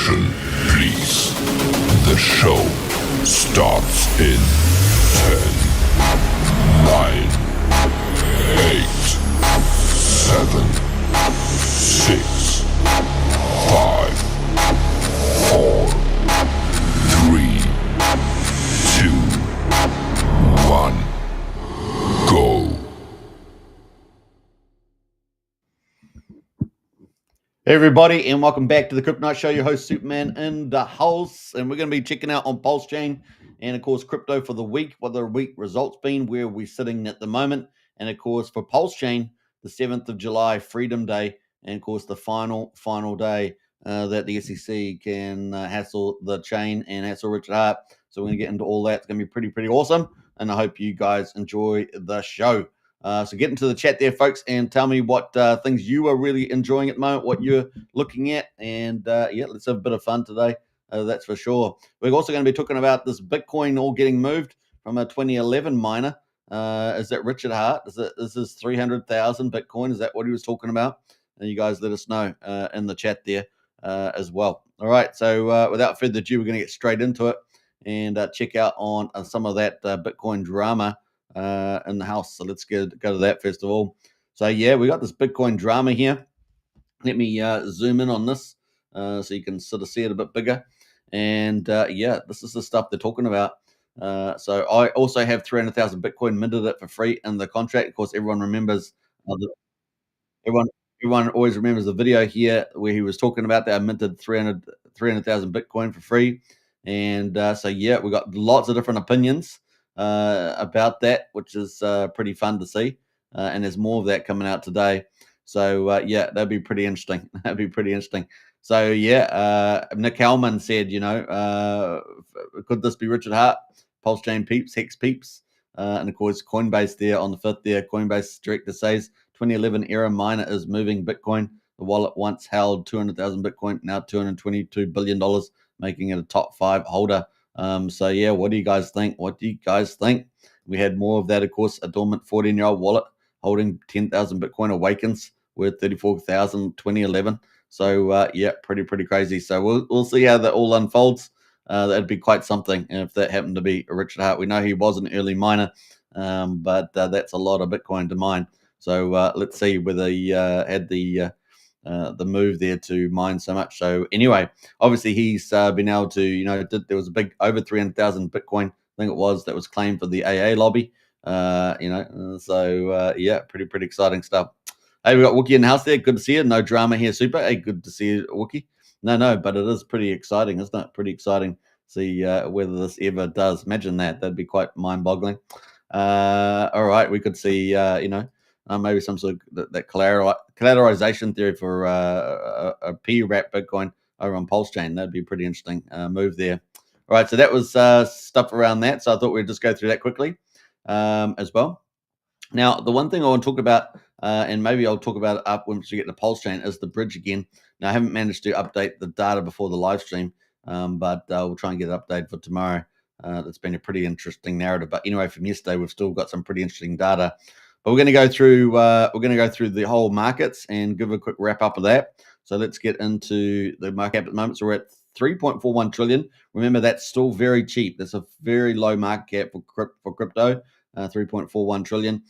Attention, please. The show starts in 10, 9, 8, 7, 6, 5, 4, 3, 2, 1, go. Hey everybody, and welcome back to the Crypto Night Show. Your host Superman in the house, and we're going to be checking out on PulseChain and of course crypto for the week. What the week results been, where we're sitting at the moment, and of course for PulseChain, the 7th of July, Freedom Day, and of course the final day that the SEC can hassle the chain and hassle Richard Hart. So we're going to get into all that. It's going to be pretty awesome, and I hope you guys enjoy the show. So get into the chat there, folks, and tell me what things you are really enjoying at the moment, what you're looking at, and yeah, let's have a bit of fun today. That's for sure. We're also going to be talking about this Bitcoin all getting moved from a 2011 miner. Is that Richard Hart? Is this 300,000 Bitcoin? Is that what he was talking about? And you guys let us know in the chat there as well. All right. So without further ado, we're going to get straight into it and check out on some of that Bitcoin drama in the house. So let's go to that first of all. So yeah, we got this Bitcoin drama here. Let me zoom in on this so you can sort of see it a bit bigger. And yeah, this is the stuff they're talking about. So I also have 300,000 Bitcoin, minted it for free in the contract. Of course, everyone remembers everyone always remembers the video here where he was talking about that I minted 300,000 Bitcoin for free. And so yeah, we got lots of different opinions about that, which is pretty fun to see. And there's more of that coming out today. So yeah, that'd be pretty interesting. That'd be pretty interesting. So yeah, Nick Hellman said, could this be Richard Hart? PulseChain peeps, Hex peeps. And of course, Coinbase there on the 5th there. Coinbase director says 2011 era miner is moving Bitcoin. The wallet once held 200,000 Bitcoin, now $222 billion, making it a top 5 holder. So yeah, what do you guys think? We had more of that, of course. A dormant 14-year-old wallet holding 10,000 Bitcoin awakens worth 34,000 2011. So yeah, pretty crazy. So we'll see how that all unfolds. That'd be quite something if that happened to be Richard Hart. We know he was an early miner, but that's a lot of Bitcoin to mine. So let's see whether he had the move there to mine so much. So anyway, obviously he's been able to, there was a big over 300,000 Bitcoin, I think it was, that was claimed for the AA lobby. So yeah, pretty exciting stuff. Hey, we got Wookie in the house there. Good to see you. No drama here, super. Hey, good to see you, Wookie. No, but it is pretty exciting, isn't it? Pretty exciting. See whether this ever does. Imagine that. That'd be quite mind-boggling. All right, we could see, maybe some sort of that collateralization theory for a P-wrap Bitcoin over on PulseChain. That'd be a pretty interesting move there. All right, so that was stuff around that. So I thought we'd just go through that quickly as well. Now, the one thing I want to talk about, and maybe I'll talk about it up once we get to PulseChain, is the bridge again. Now, I haven't managed to update the data before the live stream, but we'll try and get it updated for tomorrow. That's been a pretty interesting narrative. But anyway, from yesterday, we've still got some pretty interesting data. But we're going to go through the whole markets and give a quick wrap up of that. So let's get into the market cap at the moment. So we're at 3.41 trillion. Remember, that's still very cheap. That's a very low market cap for crypto. 3.41 trillion.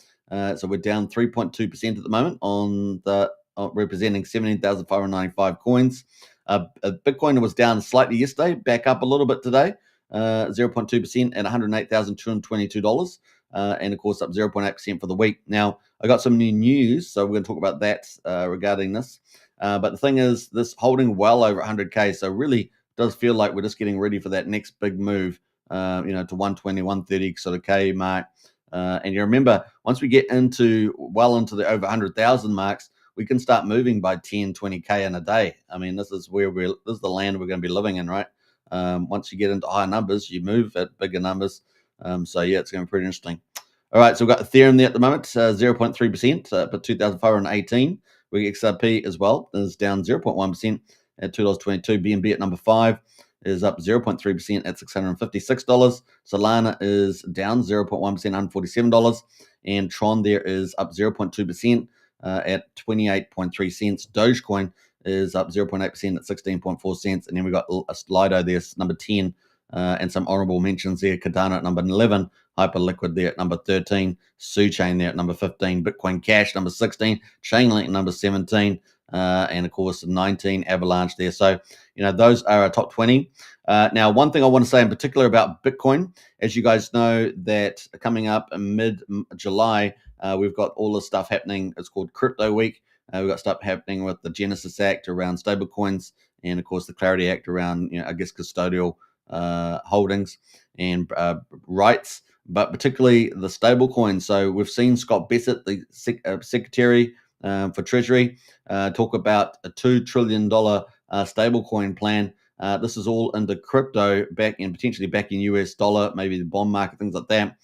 So we're down 3.2% at the moment on the representing 17,595 coins. Bitcoin was down slightly yesterday, back up a little bit today, 0.2% at $108,222. And of course up 0.8% for the week. Now, I got some new news, so we're going to talk about that regarding this. But the thing is, this holding well over 100K, so really does feel like we're just getting ready for that next big move, to 120, 130 sort of K mark. And you remember, once we get into the over 100,000 marks, we can start moving by 10, 20K in a day. I mean, this is the land we're going to be living in, right? Once you get into higher numbers, you move at bigger numbers. So yeah, it's going to be pretty interesting. All right, so we've got Ethereum there at the moment, 0.3%, but 2,518. We get XRP as well, is down 0.1% at $2.22. BNB at number 5 is up 0.3% at $656. Solana is down 0.1%, $147. And Tron there is up 0.2% at 28.3 cents. Dogecoin is up 0.8% at 16.4 cents. And then we got a Slido there, number 10, and some honorable mentions there. Cardano at number 11, Hyperliquid there at number 13, PulseChain there at number 15, Bitcoin Cash number 16, Chainlink number 17, and of course 19, Avalanche there. So, those are our top 20. Now, one thing I want to say in particular about Bitcoin, as you guys know, that coming up in mid-July, we've got all this stuff happening. It's called Crypto Week. We've got stuff happening with the Genesis Act around stablecoins, and of course the Clarity Act around, custodial holdings and rights, but particularly the stablecoins. So we've seen Scott Bessent, the Secretary for Treasury, talk about a $2 trillion stablecoin plan. This is all into crypto, back and potentially back in US dollar, maybe the bond market, things like that.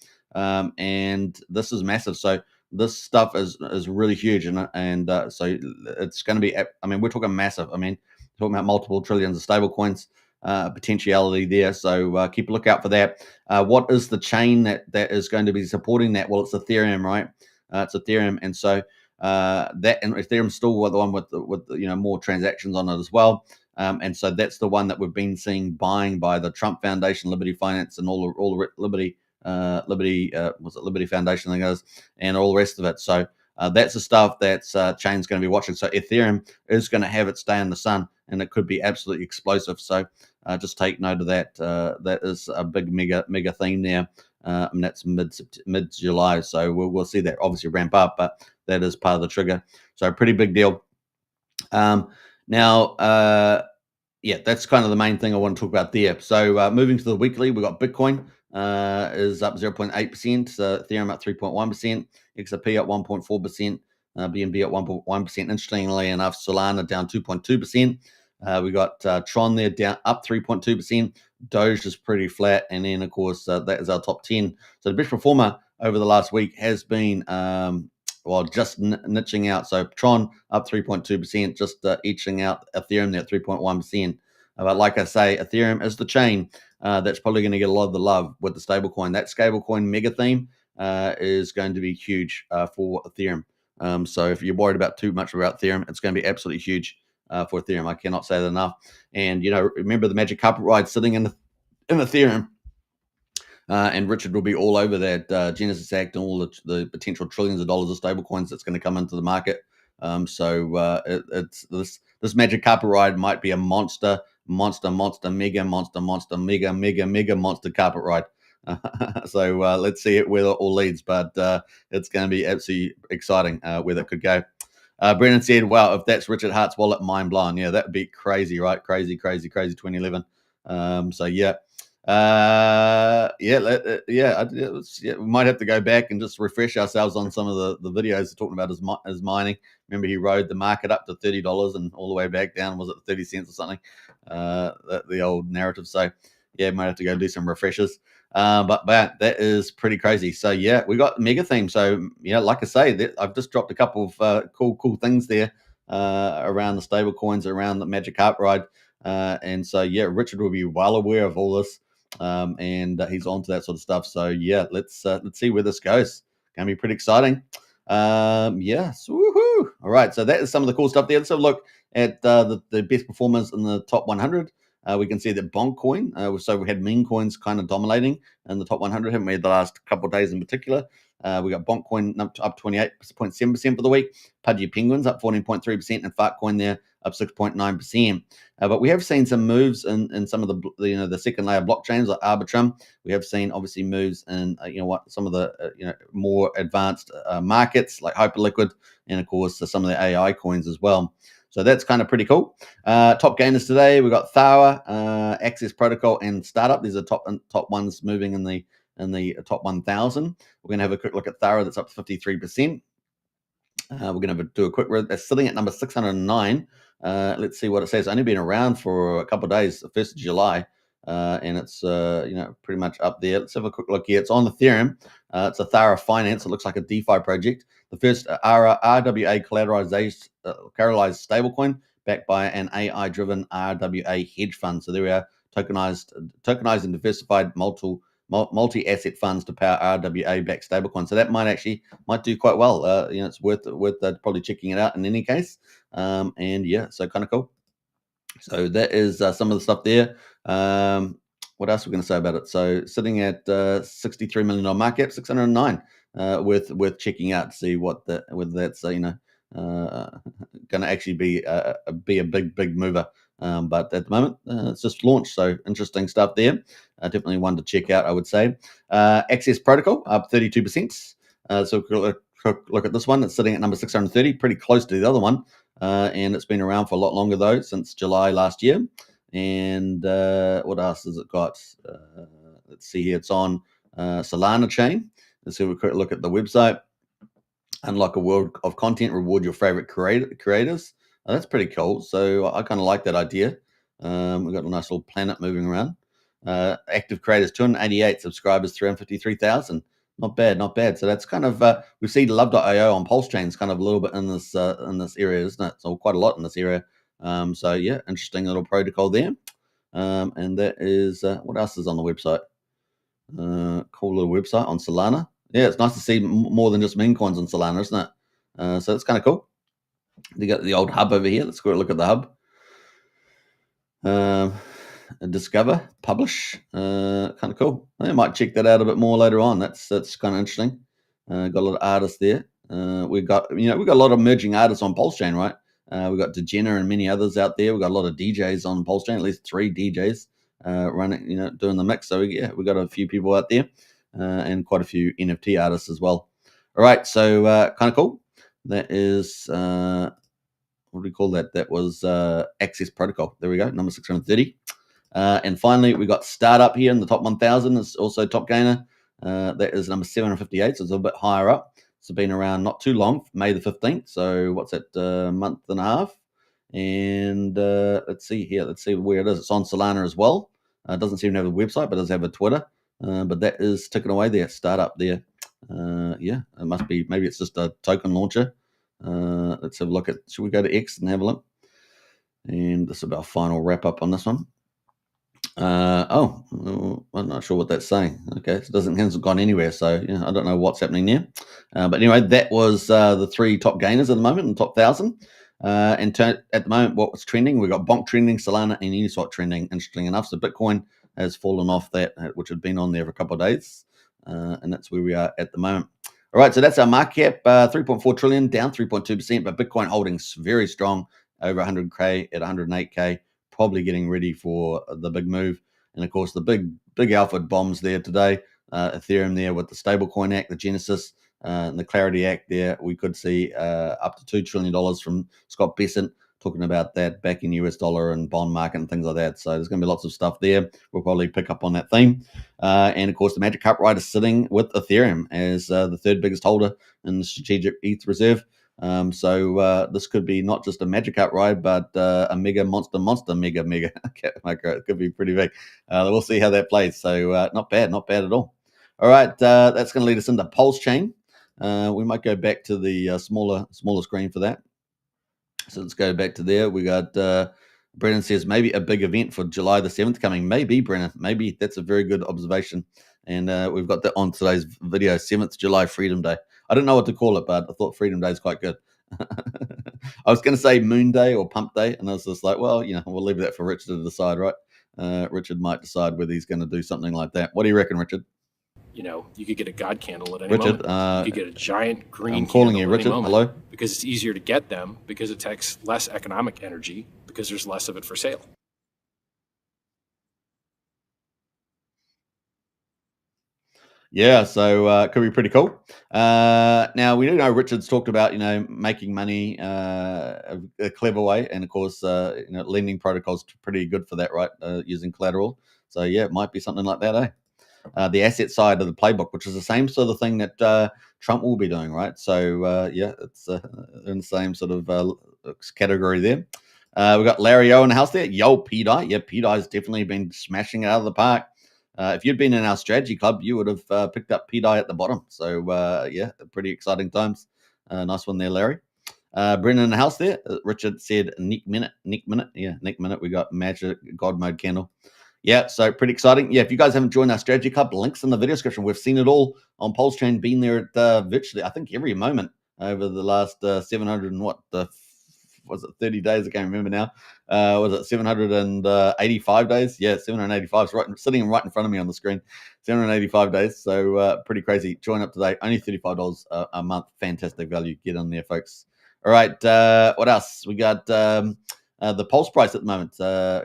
And this is massive. So this stuff is really huge, and so it's going to be. I mean, we're talking massive. I mean, talking about multiple trillions of stable coins potentiality there. So keep a lookout for that. What is the chain that is going to be supporting that? Well, it's Ethereum, right? It's Ethereum, and so that and Ethereum's still the one with more transactions on it as well. And so that's the one that we've been seeing buying by the Trump Foundation, Liberty Finance, and all the Liberty Liberty Foundation, I think it is, and all the rest of it. So that's the stuff that's Chain's going to be watching. So Ethereum is going to have its day in the sun, and it could be absolutely explosive. So just take note of that. That is a big mega theme there. And that's mid July. So we'll see that obviously ramp up, but that is part of the trigger. So pretty big deal. Now, yeah, that's kind of the main thing I want to talk about there. So moving to the weekly, we got Bitcoin is up 0.8%, Ethereum up 3.1%, XRP up 1.4%, BNB up 1.1%. Interestingly enough, Solana down 2.2%. We got Tron there down up 3.2%. Doge is pretty flat, and then of course that is our top 10. So the best performer over the last week has been just niching out. So Tron up 3.2%, just etching out Ethereum there at 3.1%. But like I say, Ethereum is the chain that's probably going to get a lot of the love with the stablecoin. That stablecoin mega theme is going to be huge for Ethereum. So if you're worried about too much about Ethereum, it's going to be absolutely huge for Ethereum. I cannot say that enough. And remember the magic carpet ride sitting in Ethereum. And Richard will be all over that Genesis Act and all the potential trillions of dollars of stablecoins that's going to come into the market. So it's this magic carpet ride might be a monster, mega monster carpet ride. So let's see where it all leads, but it's going to be absolutely exciting where that could go. Brennan said, "Wow, if that's Richard Hart's wallet, mind blown. Yeah, that would be crazy, right? Crazy 2011. So yeah." We might have to go back and just refresh ourselves on some of the videos talking about his mining. Remember, he rode the market up to $30 and all the way back down. Was it 30 cents or something? The old narrative. So yeah, might have to go do some refreshers. But that is pretty crazy. So yeah, we got mega theme. So like I say, I've just dropped a couple of cool things there around the stable coins, around the magic carpet ride. And so yeah, Richard will be well aware of all this. And he's on to that sort of stuff. So yeah, let's see where this goes. Gonna be pretty exciting. Yes, woohoo! All right, so that is some of the cool stuff there. Let's have a look at the best performers in the top 100. We can see that Bonkcoin. So we had meme coins kind of dominating in the top 100, haven't we? The last couple of days in particular. We got Bonkcoin up 28.7% for the week. Pudgy Penguins up 14.3%, and Fartcoin there up 6.9%. But we have seen some moves in some of the second layer blockchains like Arbitrum. We have seen obviously moves in some of the more advanced markets like Hyperliquid, and of course some of the AI coins as well. So that's kind of pretty cool. Top gainers today, we got Thara, Access Protocol, and Startup. These are top ones moving in the top 1,000. We're going to have a quick look at Thara. That's up 53%. We're going to do a quick read. That's sitting at number 609. Let's see what it says. It's only been around for a couple of days, the 1st of July, and it's pretty much up there. Let's have a quick look here. It's on Ethereum. It's a Thara Finance. It looks like a DeFi project. The first RWA collateralized stablecoin backed by an AI-driven RWA hedge fund. So there we are, tokenized and diversified multi-asset funds to power RWA-backed stablecoin. So that might do quite well. It's worth probably checking it out in any case. And yeah, so kind of cool. So that is some of the stuff there. What else are we going to say about it? So sitting at $63 million market cap, 609. Worth checking out to see whether that's going to actually be a big mover. But at the moment, it's just launched, so interesting stuff there. Definitely one to check out, I would say. Access Protocol up 32%. So look at this one. It's sitting at number 630, pretty close to the other one. And it's been around for a lot longer, though, since July last year. And what else has it got? Let's see here. It's on Solana chain. Let's have a quick look at the website. Unlock a world of content, reward your favorite creators. That's pretty cool. So I kind of like that idea. We've got a nice little planet moving around. Active creators, 288 subscribers, 353,000. Not bad. So that's kind of we see Love.io on PulseChain is kind of a little bit in this area, isn't it? So quite a lot in this area. So yeah, interesting little protocol there. And that is what else is on the website? Cool little website on Solana. Yeah, it's nice to see more than just meme coins on Solana, isn't it? So it's kind of cool. You got the old hub over here. Let's go look at the hub. Discover, publish, kind of cool. I might check that out a bit more later on. That's kind of interesting. Got a lot of artists there. We've got a lot of emerging artists on PulseChain, right? We've got Degener and many others out there. We've got a lot of DJs on PulseChain, at least 3 DJs running, doing the mix. So yeah, we've got a few people out there and quite a few NFT artists as well. All right, so kind of cool. That is what do we call that? That was Access Protocol. There we go, number 630. And finally, we got Startup here in the top 1,000. It's also top gainer. That is number 758, so it's a bit higher up. It's been around not too long, May the 15th. So what's that, month and a half? And let's see here. Let's see where it is. It's on Solana as well. It doesn't seem to have a website, but it does have a Twitter. But that is ticking away there. Startup there. Yeah, it must be. Maybe it's just a token launcher. Let's have a look at. Should we go to X and have a look? And this is our final wrap up on this one. I'm not sure what that's saying. Okay, it hasn't gone anywhere, so yeah, I don't know what's happening there. But anyway, that was the 3 top gainers at the moment in the top 1,000. At the moment, what was trending? We got Bonk trending, Solana, and Uniswap trending. Interesting enough, so Bitcoin has fallen off that, which had been on there for a couple of days, and that's where we are at the moment. All right, so that's our market cap, 3.4 trillion, down 3.2%, but Bitcoin holdings very strong, over 100K at 108K. Probably getting ready for the big move. And of course, the big alpha bombs there today. Ethereum there with the Stablecoin Act, the Genesis, and the Clarity Act there. We could see up to $2 trillion from Scott Bessent talking about that back in US dollar and bond market and things like that. So there's going to be lots of stuff there. We'll probably pick up on that theme. And of course, the Magic Cup Ride is sitting with Ethereum as the 3rd biggest holder in the Strategic ETH Reserve. So this could be not just a Magic Cup ride, but a mega monster mega micro. It could be pretty big. We'll see how that plays. So not bad at all. All right, that's going to lead us into PulseChain. We might go back to the smaller screen for that. So let's go back to there. We got Brennan says maybe a big event for July the 7th coming. Maybe, Brennan. Maybe that's a very good observation. And we've got that on today's video, 7th July Freedom Day. I don't know what to call it, but I thought Freedom Day is quite good. I was going to say Moon Day or Pump Day, and I was just like, well, we'll leave that for Richard to decide, right? Richard might decide whether he's going to do something like that. What do you reckon, Richard? You could get a God candle at any moment. You could get a giant green I'm calling candle you, Richard. at any moment. Hello? Because it's easier to get them, because it takes less economic energy, because there's less of it for sale. Yeah, so it could be pretty cool. Now, we do know Richard's talked about, making money a clever way. And, of course, lending protocols pretty good for that, right, using collateral. So, yeah, it might be something like that, eh? The asset side of the playbook, which is the same sort of thing that Trump will be doing, right? So, yeah, it's in the same sort of category there. We've got Larry O in the house there. Yo, P-Dye. Yeah, P-Dye's definitely been smashing it out of the park. If you'd been in our strategy club, you would have picked up P-Dye at the bottom. So, yeah, pretty exciting times. Nice one there, Larry. Brendan in the house there. Richard said Nick Minute. Yeah, Nick Minute. We got Magic God Mode Candle. Yeah, so pretty exciting. Yeah, if you guys haven't joined our strategy club, links in the video description. We've seen it all on PulseChain, been there at virtually, I think, every moment over the last 700 and what was it 30 days? I can't remember now. Was it 785 days? Yeah, 785. It's sitting right in front of me on the screen. 785 days. So pretty crazy. Join up today. Only $35 a month. Fantastic value. Get in there, folks. All right. What else? We got the Pulse price at the moment.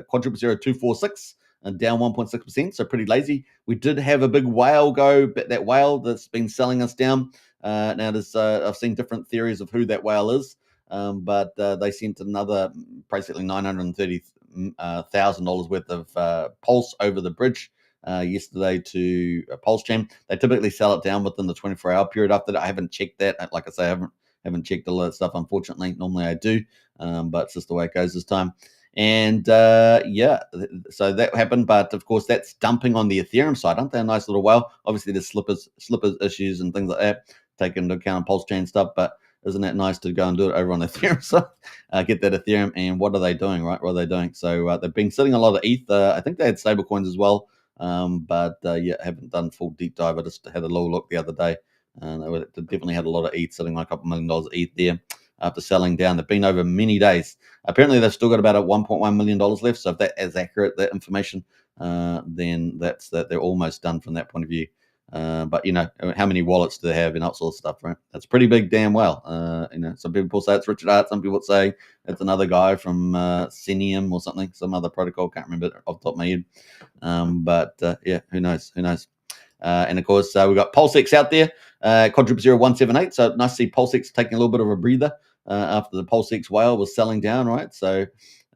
Quadruple 0246. And down 1.6%, so pretty lazy. We did have a big whale go, but that whale that's been selling us down. Now, I've seen different theories of who that whale is, but they sent another basically $930,000 worth of Pulse over the bridge yesterday to PulseChain. They typically sell it down within the 24-hour period after that. I haven't checked that. Like I say, I haven't checked all that stuff, unfortunately. Normally I do, but it's just the way it goes this time. And yeah, so that happened, but of course that's dumping on the Ethereum side. Aren't they a nice little whale? Obviously there's slippers issues and things like that taken into account on PulseChain stuff, but isn't that nice to go and do it over on the Ethereum side? Get that Ethereum, and what are they doing, right? What are they doing? So they've been sitting a lot of ETH. I think they had stable coins as well, but yeah, haven't done full deep dive. I just had a little look the other day, and they definitely had a lot of ETH, sitting like $2 million of ETH there after selling down. They've been over many days. Apparently, they've still got about $1.1 million left. So if that is accurate, that information, then that's that they're almost done from that point of view. But you know, how many wallets do they have and that sort of stuff, right? That's pretty big, damn well. You know, some people say it's Richard Hart. Some people say it's another guy from Signum or something, some other protocol. Can't remember it off the top of my head. But yeah, who knows? Who knows? And of course, we've got PulseX out there, quadruple 0178. So nice to see PulseX taking a little bit of a breather after the PulseX whale was selling down, right? So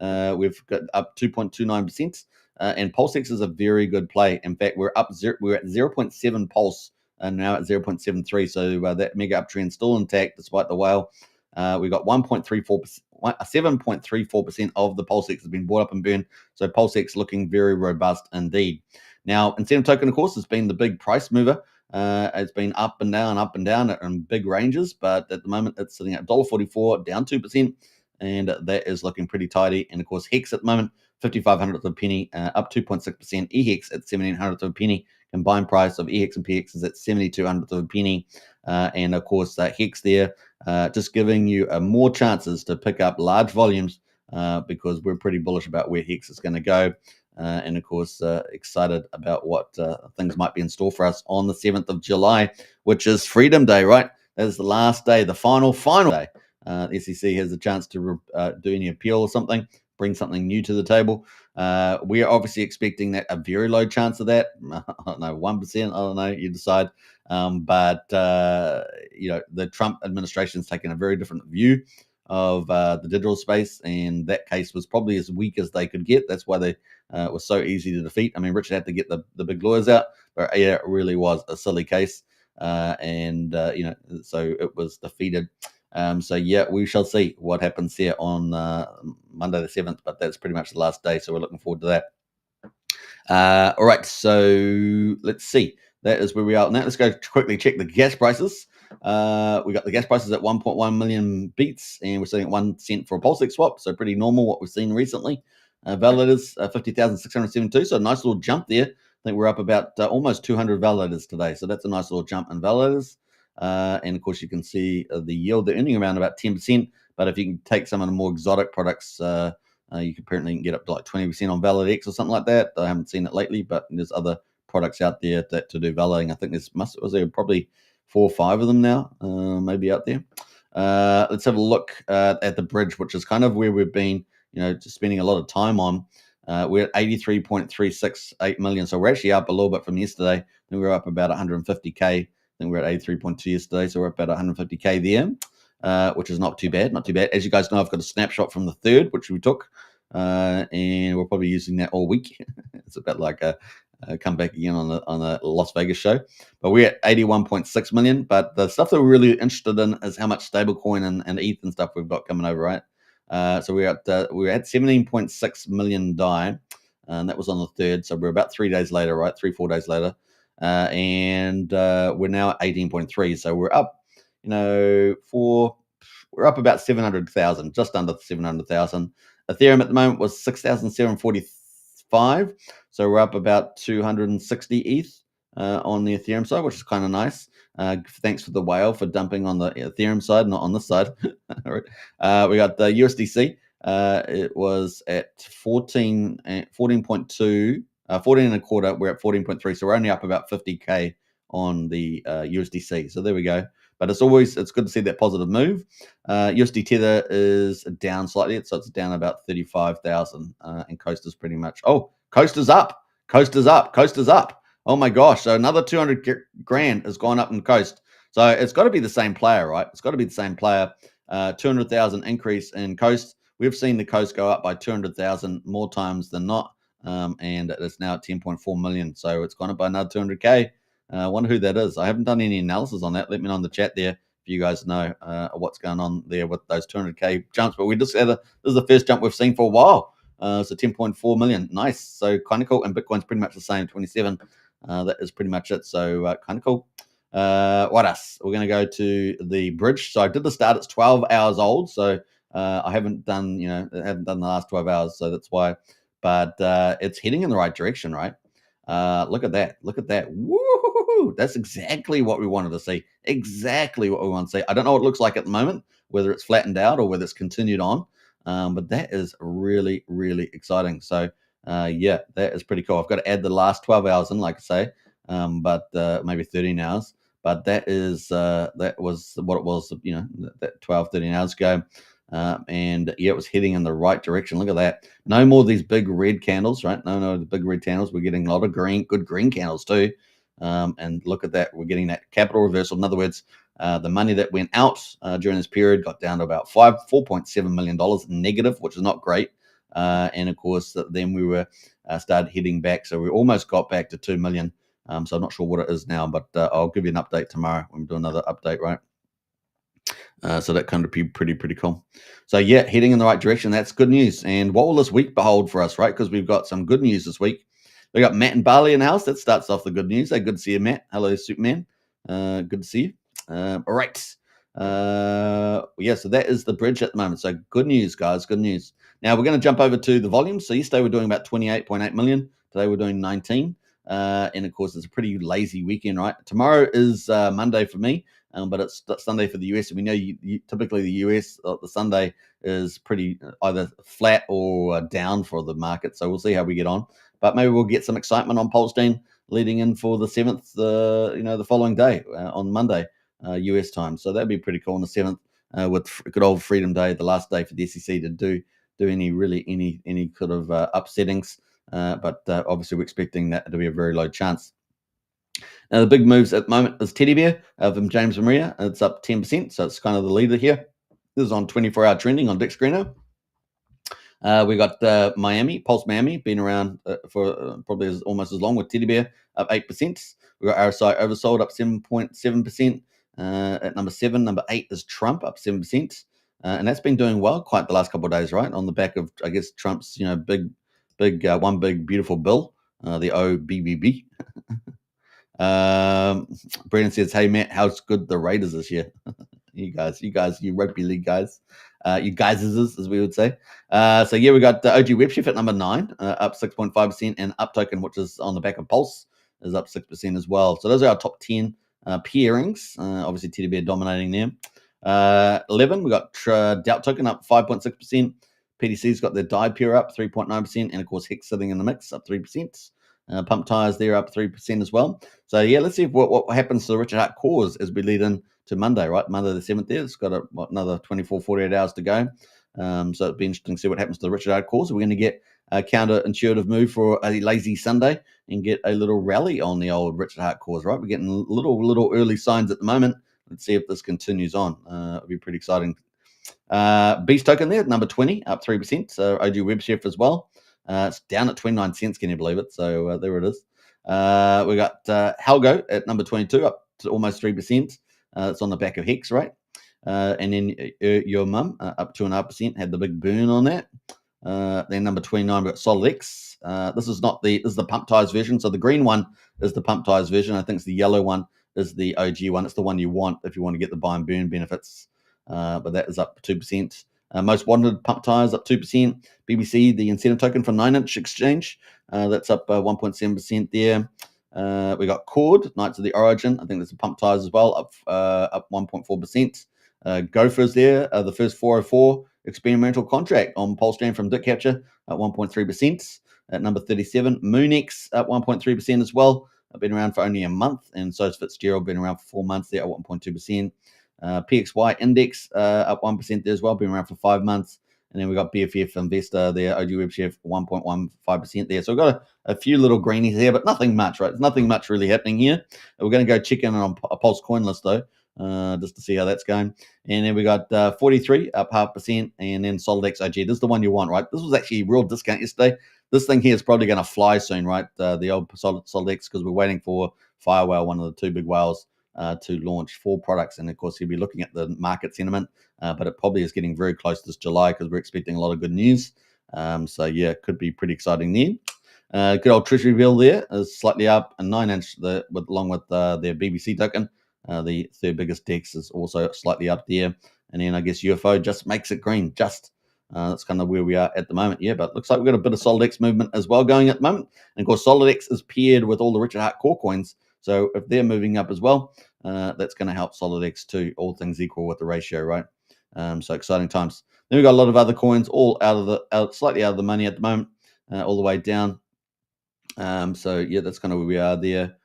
we've got up 2.29%. And PulseX is a very good play. In fact, we're at 0.7 Pulse and now at 0.73. So that mega uptrend still intact despite the whale. We got 7.34% of the PulseX has been bought up and burned. So PulseX looking very robust indeed. Now, Incentive Token, of course, has been the big price mover. It's been up and down in big ranges, but at the moment it's sitting at $1.44, down 2%, and that is looking pretty tidy. And of course, Hex at the moment, 5,500th of a penny, up 2.6%. EHEX at 1,700th of a penny. Combined price of EHEX and PX is at 7,200th of a penny. And of course, Hex there, just giving you more chances to pick up large volumes because we're pretty bullish about where Hex is going to go. And of course, excited about what things might be in store for us on the 7th of July, which is Freedom Day, right? That is the last day, the final day. The SEC has a chance to do any appeal or something, bring something new to the table. We are obviously expecting that a very low chance of that. I don't know, 1%. I don't know. You decide. But you know, the Trump administration has taken a very different view of the digital space, and that case was probably as weak as they could get. That's why they was so easy to defeat. I mean, Richard had to get the big lawyers out, but yeah, it really was a silly case, and you know, so it was defeated. So yeah, we shall see what happens here on Monday the 7th, but that's pretty much the last day, so we're looking forward to that. All right, so let's see. That is where we are now. Let's go quickly check the gas prices. We got the gas prices at 1.1 million beats, and we're sitting at 1 cent for a PulseX swap, so pretty normal what we've seen recently. Validators 50,672, so a nice little jump there. I think we're up about almost 200 validators today, so that's a nice little jump in validators. And of course, you can see the yield they're earning around about 10%. But if you can take some of the more exotic products, you can apparently get up to like 20% on ValidX or something like that. I haven't seen it lately, but there's other products out there that to do validating. I think was there probably 4 or 5 of them now, maybe out there. Let's have a look at the bridge, which is kind of where we've been, you know, just spending a lot of time on. We're at 83.368 million, so we're actually up a little bit from yesterday. I think we're up about 150k. I think we're at 83.2 yesterday, so we're up about 150k there, which is not too bad. Not too bad. As you guys know, I've got a snapshot from the 3rd, which we took, and we're probably using that all week. It's about like a come back again on the Las Vegas show. But we're at 81.6 million. But the stuff that we're really interested in is how much stablecoin and ETH and stuff we've got coming over, right? So we're at 17.6 million DAI, and that was on the 3rd. So we're about 3 days later, right? 3-4 days later, and we're now at 18.3. So we're up, you know, we're up about 700,000, just under 700,000. Ethereum at the moment was 6,745 2.5. So we're up about 260 ETH on the Ethereum side, which is kind of nice. Thanks for the whale for dumping on the Ethereum side, not on this side. We got the USDC. It was at 14.2, 14 and a quarter. We're at 14.3, so we're only up about 50k on the USDC. So there we go. But it's good to see that positive move. USD Tether is down slightly, so it's down about 35,000, and Coast is pretty much. Oh, Coast is up. Coast is up. Coast is up. Oh my gosh! So another 200 grand has gone up in Coast. So it's got to be the same player, right? It's got to be the same player. 200,000 increase in Coast. We've seen the Coast go up by 200,000 more times than not, and it's now at 10.4 million. So it's gone up by another 200k. I wonder who that is. I haven't done any analysis on that. Let me know in the chat there if you guys know what's going on there with those 200k jumps. But we just had this is the first jump we've seen for a while. So 10.4 million. Nice. So kind of cool. And Bitcoin's pretty much the same, 27. That is pretty much it. So kind of cool. What else? We're going to go to the bridge. So I did the start. It's 12 hours old. So I haven't done, the last 12 hours. So that's why. But it's heading in the right direction, right? Look at that. Look at that. Woo! That's exactly what we wanted to see. Exactly what we want to see. I don't know what it looks like at the moment, whether it's flattened out or whether it's continued on. But that is really, really exciting. So, yeah, that is pretty cool. I've got to add the last 12 hours in, like I say, but maybe 13 hours. But that was what it was, that 12, 13 hours ago. And yeah, it was heading in the right direction. Look at that. No more of these big red candles, right? No, the big red candles. We're getting a lot of good green candles too. And look at that. We're getting that capital reversal. In other words, the money that went out during this period got down to about $4.7 million negative, which is not great. And of course, then we were started heading back. So we almost got back to 2 million. So I'm not sure what it is now, but I'll give you an update tomorrow when we do another update, right? So that kind of be pretty cool. So yeah, heading in the right direction. That's good news. And what will this week behold for us, right? Because we've got some good news this week. We got Matt and Barley in the house. That starts off the good news. Hey, good to see you, Matt. Hello, Superman. Good to see you. All right. Yeah, so that is the bridge at the moment. So good news, guys. Good news. Now we're going to jump over to the volumes. So yesterday we're doing about 28.8 million. Today we're doing 19. And of course, it's a pretty lazy weekend, right? Tomorrow is Monday for me. But it's Sunday for the US. And we know typically the US, the Sunday is pretty either flat or down for the market. So we'll see how we get on. But maybe we'll get some excitement on PulseChain leading in for the 7th, the following day on Monday, US time. So that'd be pretty cool on the 7th with good old Freedom Day, the last day for the SEC to do any sort of upsettings. But obviously we're expecting that to be a very low chance. Now, the big moves at the moment is Teddy Bear from James Maria. It's up 10%, so it's kind of the leader here. This is on 24-hour trending on Dick Screener. We got Miami, Pulse Miami, been around for probably almost as long with Teddy Bear, up 8%. We got RSI oversold, up 7.7%. At number 7, number 8 is Trump, up 7%. And that's been doing well quite the last couple of days, right? On the back of, I guess, Trump's, big, one big beautiful bill, the OBBB. Brandon says, "Hey Matt, how's good the Raiders this year?" you rugby league guys, you guys as we would say. So yeah, we got OG WebChef at number 9, up 6.5%, and Uptoken, which is on the back of Pulse, is up 6% as well. So those are our top 10 pairings. Obviously, Teddy Bear dominating them. 11, we got Doubt Token up 5.6%. PDC's got their DAI pair up 3.9%, and of course Hex sitting in the mix up 3%. Pump tires there up 3% as well. So yeah, let's see what happens to the Richard Hart cause as we lead in to Monday, right? Monday the 7th there. It's got another 24, 48 hours to go. So it'll be interesting to see what happens to the Richard Hart cause. We're going to get a counterintuitive move for a lazy Sunday and get a little rally on the old Richard Hart cause, right? We're getting little early signs at the moment. Let's see if this continues on. It'll be pretty exciting. Beast Token there, number 20, up 3%. So OG WebChef as well. It's down at 29 cents, can you believe it? So there it is. We got ALGO at number 22, up to almost 3%. It's on the back of Hex, right? And then Your Mum, up 2.5%, had the big burn on that. Then number 29, we've got SolidX. This is the pump tires version. So the green one is the pump tires version. I think it's the yellow one is the OG one. It's the one you want if you want to get the buy and burn benefits. But that is up 2%. Most wanted pump tires up 2%. BBC, the incentive token for 9-inch exchange, that's up 1.7% there. We got Cord, Knights of the Origin. I think there's some pump tires as well, up 1.4%. Gophers there, the first 404 experimental contract on PulseChain from Dick Capture at 1.3%. At number 37, Moonex up 1.3% as well. Been around for only a month, and so has Fitzgerald, been around for 4 months there at 1.2%. PXY Index up 1% there as well, been around for 5 months. And then we got BFF Investor there, OG Web Chef 1.15% there. So we've got a few little greenies there, but nothing much, right? There's nothing much really happening here. We're going to go check in on a Pulse coin list though, just to see how that's going. And then we got 43 up 0.5%, and then SolidX OG. This is the one you want, right? This was actually a real discount yesterday. This thing here is probably going to fly soon, right? The old SolidX, because we're waiting for Firewhale, one of the 2 big whales, to launch 4 products. And of course, he'll be looking at the market sentiment, but it probably is getting very close this July because we're expecting a lot of good news. So yeah, it could be pretty exciting there. Good old Treasury bill there is slightly up, and 9-inch along with their BBC token. The third biggest DEX is also slightly up there. And then I guess UFO just makes it green. That's kind of where we are at the moment. Yeah, but looks like we've got a bit of SolidX movement as well going at the moment. And of course, SolidX is paired with all the Richard Hart core coins. So if they're moving up as well, that's going to help SolidX too, all things equal with the ratio, right? So exciting times. Then we've got a lot of other coins all slightly out of the money at the moment, all the way down. So yeah, that's kind of where we are there.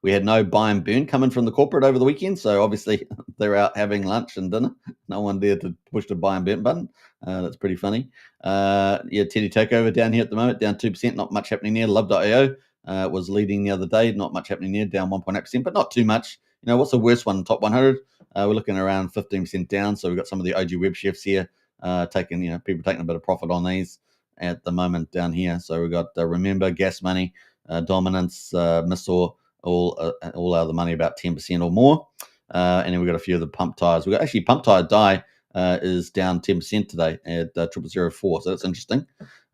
We had no buy and burn coming from the corporate over the weekend, so obviously they're out having lunch and dinner. No one there to push the buy and burn button. That's pretty funny. Yeah, Teddy Takeover down here at the moment, down 2%. Not much happening there. Love.io was leading the other day. Not much happening there, down 1.8%, but not too much. You know, what's the worst one? Top 100. We're looking around 15% down. So we've got some of the OG web chefs here people taking a bit of profit on these at the moment down here. So we've got Remember, Gas Money, Dominance, Missor, all out of the money, about 10% or more. And then we've got a few of the pump tires. We've got actually pump tire die is down 10% today at 0004. So that's interesting.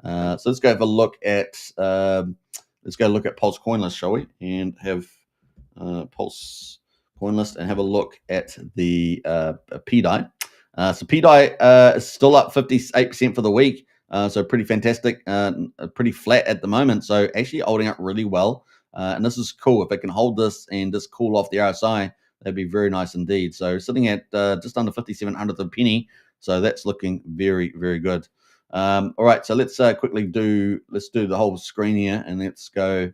So let's go have a look at Pulse Coin List, shall we? And have Pulse Coin List and have a look at the PDI. So PDI is still up 58% for the week. So pretty fantastic, pretty flat at the moment. So actually holding up really well. And this is cool. If it can hold this and just cool off the RSI, that'd be very nice indeed. So sitting at just under 5700th of a penny. So that's looking very, very good. All right, so let's quickly do the whole screen here, and let's go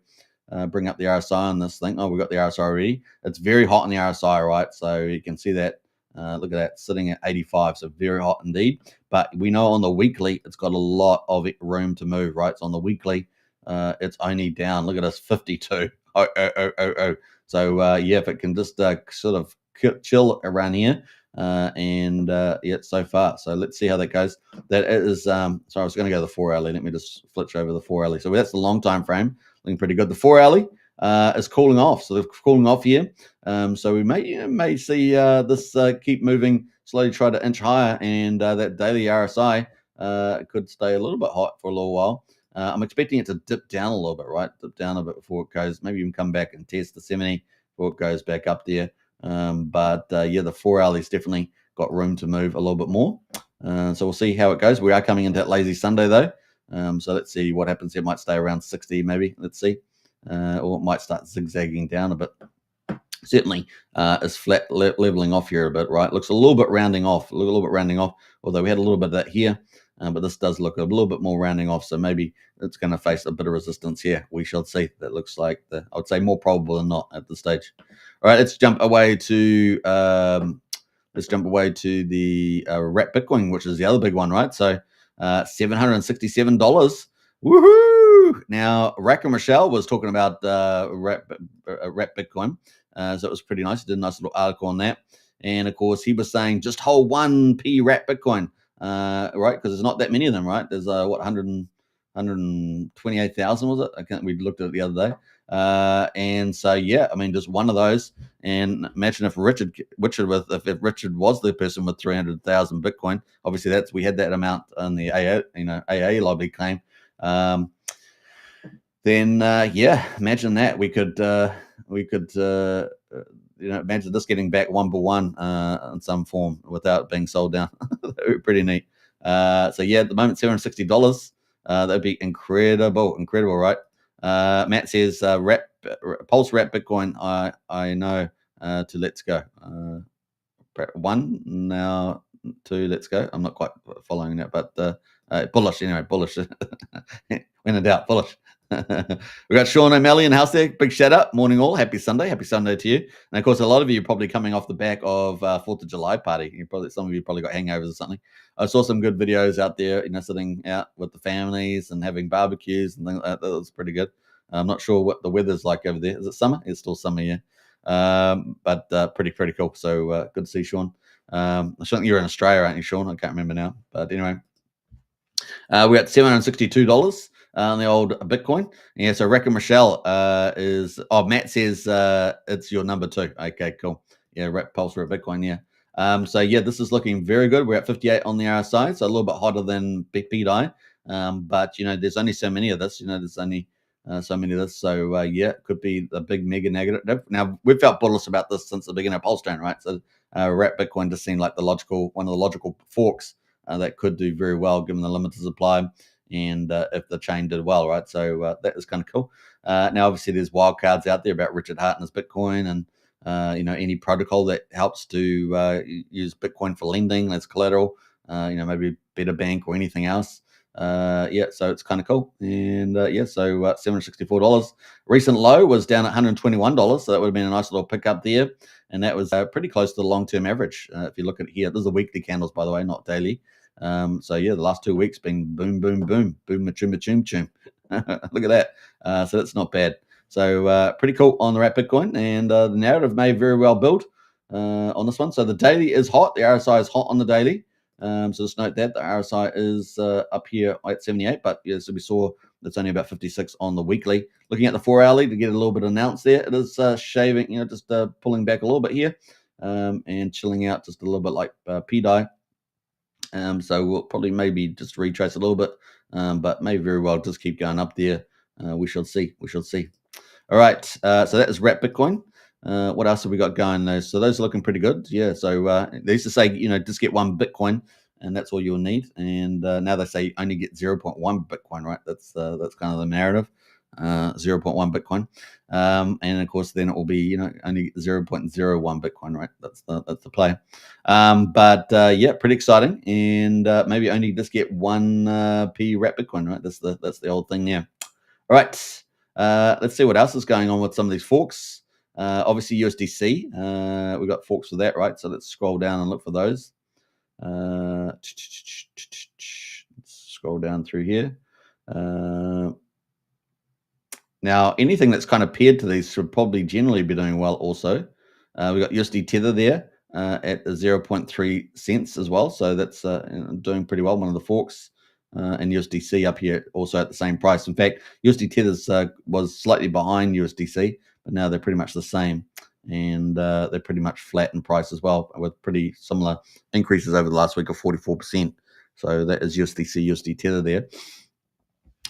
bring up the RSI on this thing. Oh, we've got the RSI already. It's very hot on the RSI, right? So you can see that. Look at that, sitting at 85, so very hot indeed. But we know on the weekly, it's got a lot of room to move, right? So on the weekly, it's only down. Look at us, 52. So yeah, if it can just sort of chill around here, yeah, so far. So let's see how that goes. That is, sorry, I was going to go to the 4 hourly. Let me just flitch over the 4 hourly. So that's the long time frame, looking pretty good. The 4 hourly is cooling off. So they're cooling off here. So we may see this keep moving, slowly try to inch higher, and that daily RSI could stay a little bit hot for a little while. I'm expecting it to dip down a little bit, right? Dip down a bit before it goes. Maybe even come back and test the 70 before it goes back up there. But yeah, the 4 hourly's definitely got room to move a little bit more. So we'll see how it goes. We are coming into that lazy Sunday though. So let's see what happens. It might stay around 60 maybe. Let's see. Or it might start zigzagging down a bit. Certainly is flat leveling off here a bit, right? Looks a little bit rounding off, although we had a little bit of that here. But this does look a little bit more rounding off, so maybe it's going to face a bit of resistance here. We shall see. That looks like I would say more probable than not at this stage. All right, let's jump away to the Wrap Bitcoin, which is the other big one, right? So $767. Woohoo! Now, Rack and Rochelle was talking about Wrap Bitcoin, so it was pretty nice. He did a nice little article on that, and of course, he was saying just hold 1p Wrap Bitcoin. Right, because there's not that many of them, right? There's 128,000 was it? We looked at it the other day, and so yeah, I mean, just one of those. And imagine if Richard was the person with 300,000 Bitcoin. Obviously, we had that amount on the AA lobby claim. Then yeah, imagine that we could imagine this getting back 1 in some form without being sold down. That would be pretty neat. So yeah, at the moment, $760. That'd be incredible, right? Matt says, Pulse wrap Bitcoin. I know to let's go. 1 now, 2 let's go. I'm not quite following that, but bullish anyway. Bullish. When in doubt, bullish. We got Sean O'Malley in the house there. Big shout out. Morning all. Happy Sunday. Happy Sunday to you. And of course, a lot of you are probably coming off the back of 4th of July party. Some of you probably got hangovers or something. I saw some good videos out there, sitting out with the families and having barbecues and things like that. That was pretty good. I'm not sure what the weather's like over there. Is it summer? It's still summer, yeah. But pretty cool. So good to see Sean. I think you're in Australia, aren't you, Sean? I can't remember now. But anyway, we got $762 on the old Bitcoin. Yeah, so Reckon Michelle Matt says it's your number 2. Okay, cool. Yeah, Pulse for Bitcoin, yeah. So yeah, this is looking very good. We're at 58 on the RSI, so a little bit hotter than PDI. But there's only so many of this. There's only so many of this. So yeah, it could be a big mega negative. Now we've felt bullish about this since the beginning of PulseChain, right? So wrap Bitcoin just seemed like one of the logical forks that could do very well given the limited supply and if the chain did well, right? So that is kind of cool. Now obviously there's wild cards out there about Richard Hart and his Bitcoin and any protocol that helps to use Bitcoin for lending as collateral, maybe Better Bank or anything else. Yeah, so it's kind of cool. And yeah, so $764. Recent low was down at $121, so that would have been a nice little pickup there. And that was pretty close to the long-term average. If you look at here, this is the weekly candles, by the way, not daily. So yeah, the last 2 weeks been boom, boom, boom, boom, machum, machum, chum. Look at that. So that's not bad. So pretty cool on the wrap Bitcoin, and the narrative may very well build on this one. So the daily is hot. The RSI is hot on the daily. So just note that the RSI is up here at 78, but yeah, so we saw it's only about 56 on the weekly. Looking at the 4-hourly to get a little bit announced there, it is shaving, just pulling back a little bit here and chilling out just a little bit like PDI. So we'll probably maybe just retrace a little bit, but may very well just keep going up there. We shall see. All right. So that is wrap Bitcoin. What else have we got going though? So those are looking pretty good. Yeah. So they used to say, just get 1 Bitcoin and that's all you'll need. And now they say only get 0.1 Bitcoin, right? That's kind of the narrative. 0.1 Bitcoin. And of course then it will be, only 0.01 Bitcoin, right? That's the play. But yeah, pretty exciting. And maybe only just get 1 P wrap Bitcoin, right? That's the old thing there. All right. Let's see what else is going on with some of these forks. Obviously USDC, we've got forks for that, right? So let's scroll down and look for those. Let's scroll down through here. Now, anything that's kind of paired to these should probably generally be doing well also. We've got USD Tether there at 0.3 cents as well. So that's doing pretty well, one of the forks. And USDC up here also at the same price. In fact, USD Tether was slightly behind USDC, but now they're pretty much the same. And they're pretty much flat in price as well, with pretty similar increases over the last week of 44%. So that is USDC, USD Tether there.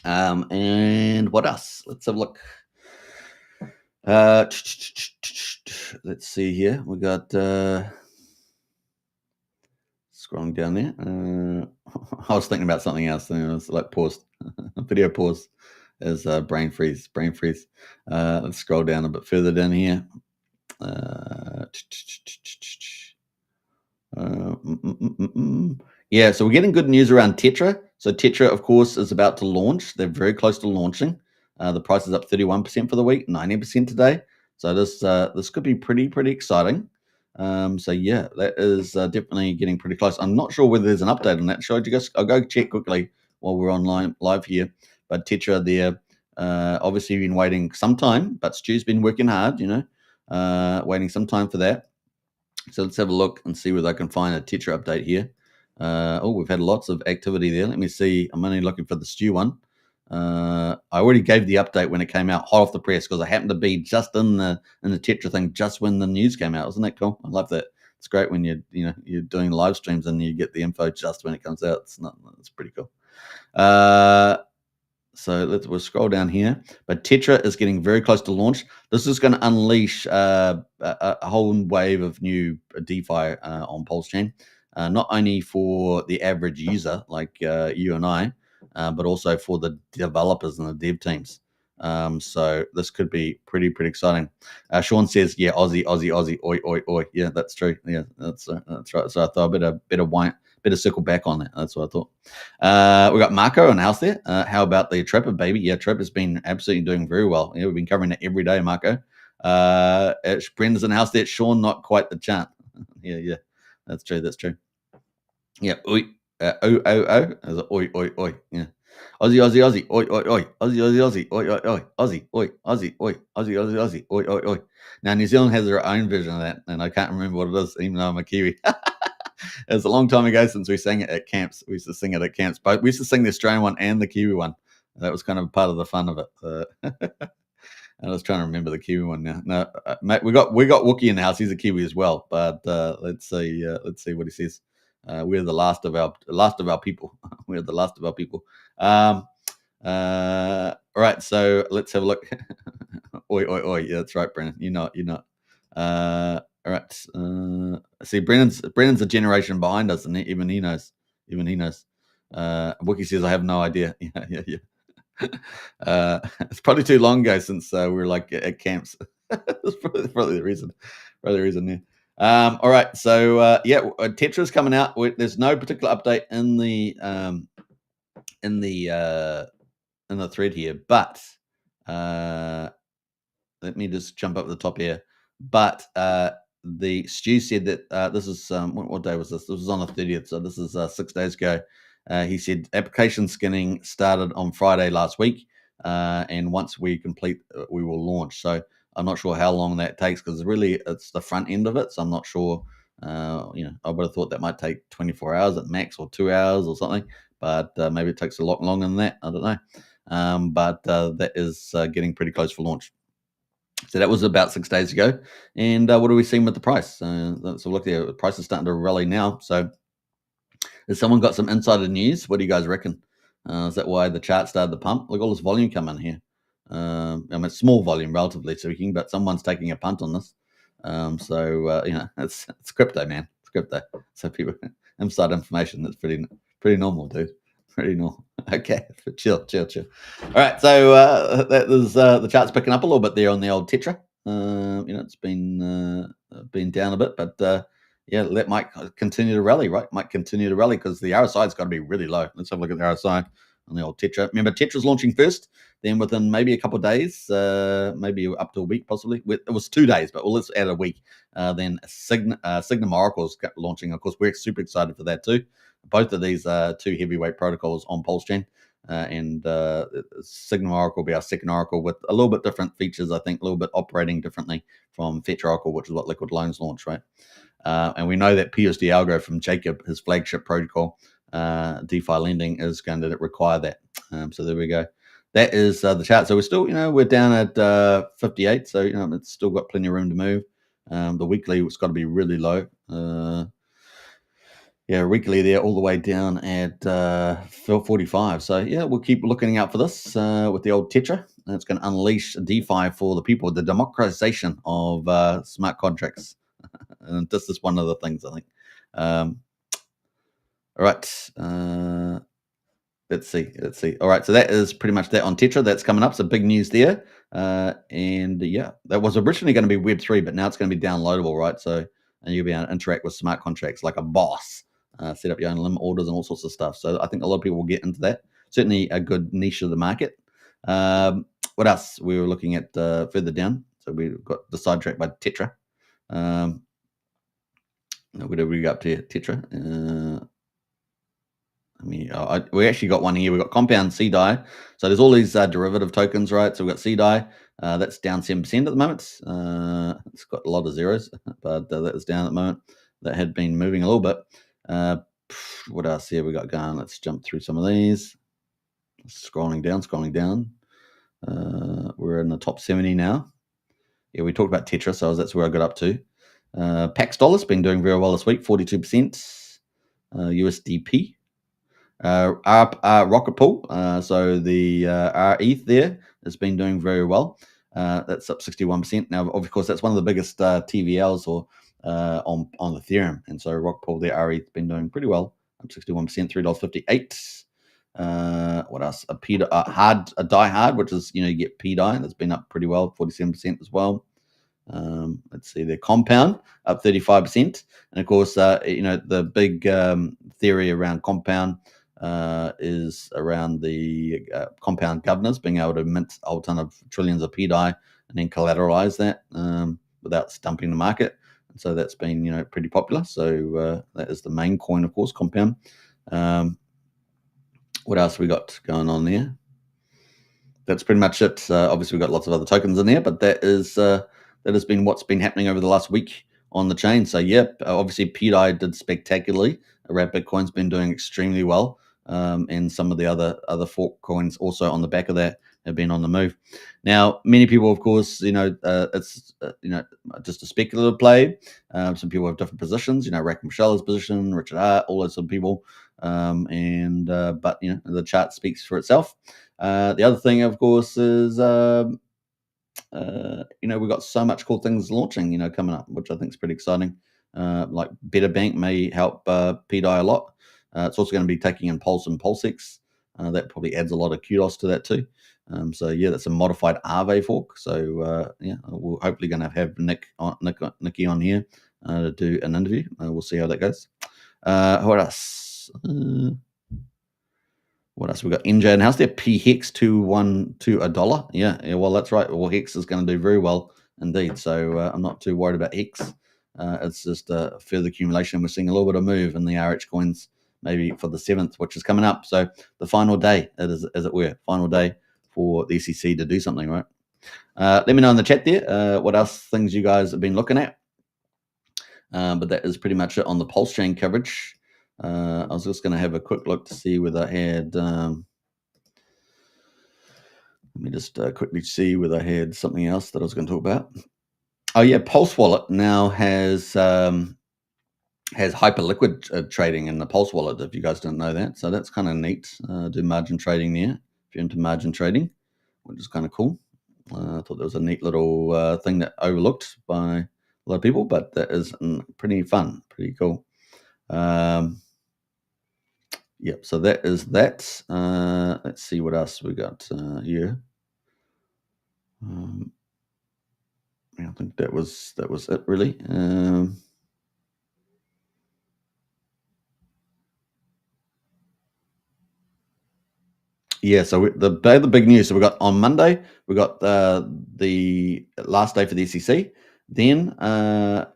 And what else? Let's have a look. Let's see here. We got scrolling down there. I was thinking about something else. It was like paused. Video pause as brain freeze. Let's scroll down a bit further down here. Yeah, so we're getting good news around Tetra. So Tetra, of course, is about to launch. They're very close to launching. The price is up 31% for the week, 90% today. So this could be pretty exciting. So yeah, that is definitely getting pretty close. I'm not sure whether there's an update on that. I'll go check quickly while we're online live here. But Tetra, there, obviously been waiting some time, but Stu's been working hard, waiting some time for that. So let's have a look and see whether I can find a Tetra update here. We've had lots of activity there. Let me see. I'm only looking for the Stu one. I already gave the update when it came out, hot off the press, because I happened to be just in the Tetra thing just when the news came out. Isn't that cool? I love that. It's great when you're doing live streams and you get the info just when it comes out. It's pretty cool. So we'll scroll down here. But Tetra is getting very close to launch. This is going to unleash a whole wave of new DeFi on PulseChain, not only for the average user like you and I, but also for the developers and the dev teams. So this could be pretty exciting. Sean says, "Yeah, Aussie, oi, oi, oi." Yeah, that's true. Yeah, that's right. So I thought I better circle back on that. That's what I thought. We got Marco in the house there. How about the Trapper, baby? Yeah, Trapper's been absolutely doing very well. Yeah, we've been covering it every day, Marco. Brenda's in the house there. Sean, not quite the chant. Yeah, that's true. Yeah, oi, as a oi. Yeah. Aussie, oi, Aussie, Aussie, oi, Aussie, oi. Now, New Zealand has their own version of that, and I can't remember what it is, even though I'm a Kiwi. It was a long time ago since we sang it at camps. We used to sing it at camps, but we used to sing the Australian one and the Kiwi one. That was kind of part of the fun of it. I was trying to remember the Kiwi one now. No, mate, we got Wookie in the house. He's a Kiwi as well, but let's see what he says. We're the last of our people. We're the last of our people. All right, so let's have a look. oi. Yeah, that's right, Brennan. You're not. All right. See, Brennan's a generation behind us, and even he knows. Wookie says, "I have no idea." Yeah. It's probably too long ago since we were like at camps. That's probably the reason. Yeah. All right. So Tetra's coming out. There's no particular update in the thread here, but let me just jump up to the top here. But the Stu said that this is what day was this? This was on the 30th, so this is 6 days ago. He said application skinning started on Friday last week, and once we complete, we will launch. So I'm not sure how long that takes because really it's the front end of it. So I'm not sure. I would have thought that might take 24 hours at max or 2 hours or something, but maybe it takes a lot longer than that. I don't know. But that is getting pretty close for launch. So that was about 6 days ago. And what are we seeing with the price? So look there, the price is starting to rally now. So has someone got some insider news? What do you guys reckon? Is that why the chart started to pump? Look, all this volume coming here. I mean, it's small volume, relatively speaking, but someone's taking a punt on this. It's crypto, man. It's crypto. So people, inside information, that's pretty normal, dude. Pretty normal. Okay, chill. All right, so that is the chart's picking up a little bit there on the old Tetra. It's been down a bit, but that might continue to rally, right? Might continue to rally because the RSI's got to be really low. Let's have a look at the RSI on the old Tetra. Remember, Tetra's launching first, then within maybe a couple of days, maybe up to a week, possibly. It was 2 days, but let's add a week. Then Signum Oracle's launching. Of course, we're super excited for that too. Both of these are two heavyweight protocols on PulseChain, and Signum Oracle will be our second Oracle with a little bit different features, I think, a little bit operating differently from Fetch Oracle, which is what Liquid Loans launched, right? And we know that PUSD ALGO from Jacob, his flagship protocol, DeFi lending, is going to require that. So there we go. That is the chart. So we're still, we're down at 58. So, it's still got plenty of room to move. The weekly has got to be really low. Weekly there all the way down at 45. So, we'll keep looking out for this with the old Tetra. And it's going to unleash DeFi for the people, the democratization of smart contracts. And this is one of the things, I think. All right. Let's see. All right. So that is pretty much that on Tetra. That's coming up. So big news there. That was originally going to be Web3, but now it's going to be downloadable, right? So and you'll be able to interact with smart contracts like a boss, set up your own limit orders and all sorts of stuff. So I think a lot of people will get into that. Certainly a good niche of the market. What else? We were looking at further down. So we got the sidetrack by Tetra. What did we got up to here? Tetra? We actually got one here. We've got Compound CDI. So there's all these derivative tokens, right? So we've got CDI. That's down 7% at the moment. It's got a lot of zeros, but that is down at the moment. That had been moving a little bit. What else here we got going? Let's jump through some of these. Scrolling down. We're in the top 70 now. Yeah, we talked about Tetra, so that's where I got up to. Pax Dollar's been doing very well this week, 42%. USDP. Rocket Pool, so the RETH there has been doing very well. That's up 61%. Now, of course, that's one of the biggest TVLs or on Ethereum, and so Rocket Pool there, RETH, been doing pretty well, up 61%, $3.58. What else? A Die Hard, which is you get P Die, that's been up pretty well, 47% as well. Let's see, their Compound up 35%, and of course, the big theory around Compound is around the Compound governors being able to mint a whole ton of trillions of PDI and then collateralize that without stumping the market. And so that's been pretty popular. So that is the main coin, of course, Compound. What else we got going on there? That's pretty much it. Obviously, we've got lots of other tokens in there, but that has been what's been happening over the last week on the chain. So obviously PDI did spectacularly. Wrap Bitcoin's been doing extremely well, and some of the other fork coins also on the back of that have been on the move. Now, many people, of course, it's just a speculative play. Some people have different positions. Rack Michelle's position, Richard Hart, all those sort of people. But the chart speaks for itself. The other thing, of course, is we've got so much cool things launching, coming up, which I think is pretty exciting. Like Better Bank may help PDI a lot. It's also going to be taking in Pulse and PulseX. That probably adds a lot of kudos to that too. That's a modified Aave fork. So we're hopefully going to have Nikki on here to do an interview. We'll see how that goes. What else? What else? We got NJ in the house there. P Hex 212 $1. Yeah. Well, that's right. Well, Hex is going to do very well indeed. So I'm not too worried about Hex. It's just a further accumulation. We're seeing a little bit of move in the RH coins, maybe for the 7th, which is coming up. So the final day, as it were, final day for the SEC to do something, right? Let me know in the chat there what else things you guys have been looking at. But that is pretty much it on the PulseChain coverage. I was just going to have a quick look to see whether I had. Let me just quickly see whether I had something else that I was going to talk about. Oh yeah, Pulse Wallet now has hyperliquid trading in the Pulse Wallet. If you guys didn't know that, so that's kind of neat. Do margin trading there if you're into margin trading, which is kind of cool. I thought that was a neat little thing that overlooked by a lot of people, but that is pretty fun, pretty cool. So that is that. Let's see what else we got here. I think that was it really. So the big news. So we got on Monday, we got the last day for the SEC. Then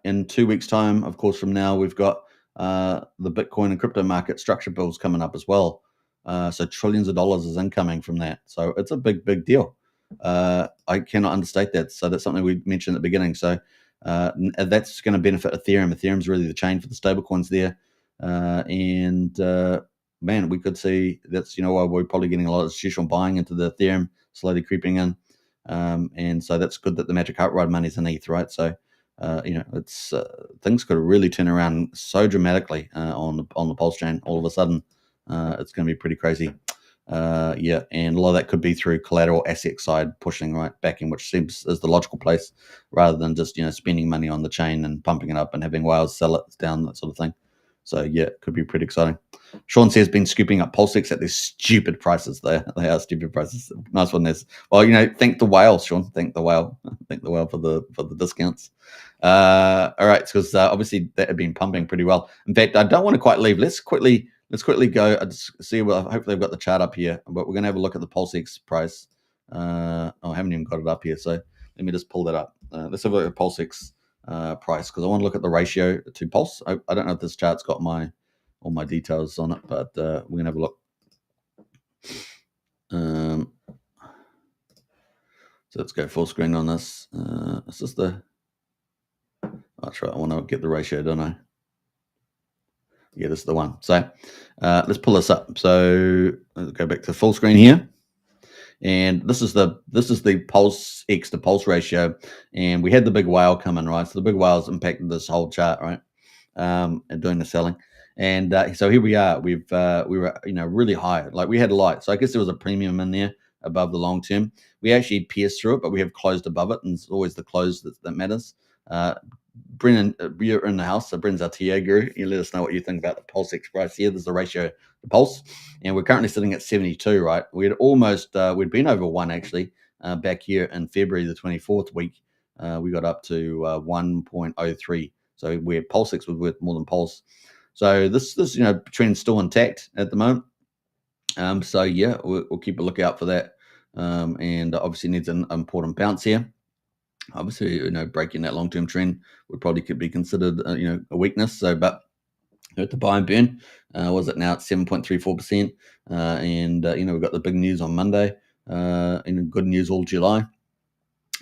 in 2 weeks' time, of course, from now, we've got the Bitcoin and crypto market structure bills coming up as well. So trillions of dollars is incoming from that. So it's a big deal. I cannot understate that. So that's something we mentioned at the beginning. So that's going to benefit Ethereum. Ethereum's really the chain for the stable coins there. Man, we could see that's why we're probably getting a lot of institutional buying into the Ethereum slowly creeping in. And so that's good that the Magic Heart Ride money's in ETH, right? So it's things could really turn around so dramatically on the PulseChain. All of a sudden, it's going to be pretty crazy. And a lot of that could be through collateral asset side pushing right backing, which seems is the logical place, rather than just spending money on the chain and pumping it up and having whales sell it down, that sort of thing. So it could be pretty exciting. Sean says been scooping up PulseX at these stupid prices. They are stupid prices. Nice one, Nez. Well, thank the whale, Sean. Thank the whale. Thank the whale for the discounts. All right, because obviously that had been pumping pretty well. In fact, I don't want to quite leave. Let's quickly go. I just see. Well, hopefully I've got the chart up here, but we're going to have a look at the PulseX price. I haven't even got it up here, so let me just pull that up. Let's have a look at PulseX price, because I want to look at the ratio to Pulse. I don't know if this chart's got all my details on it, but we're gonna have a look. So let's go full screen on this. Is this the? That's right. I want to get the ratio, don't I? Yeah, this is the one. So let's pull this up. So let's go back to full screen here. And this is the PulseX to Pulse ratio, and we had the big whale coming, right? So the big whale's impacted this whole chart, right? And doing the selling, And so here we are. We were really high. Like we had a light. So I guess there was a premium in there above the long term. We actually pierced through it, but we have closed above it, and it's always the close that matters. Brennan, you're in the house, so Brennan's our TA guru. You let us know what you think about the PulseX price here. There's the ratio to Pulse, and we're currently sitting at 72, right? We had almost, we'd been over 1 actually back here in February, the 24th week. We got up to 1.03. So where PulseX was worth more than Pulse. So this trend's still intact at the moment. So yeah, we'll keep a lookout for that. And obviously needs an important bounce here. Obviously, breaking that long-term trend would probably could be considered, a weakness. So, but the buy and burn was it now at 7.34%, and we've got the big news on Monday, and good news all July.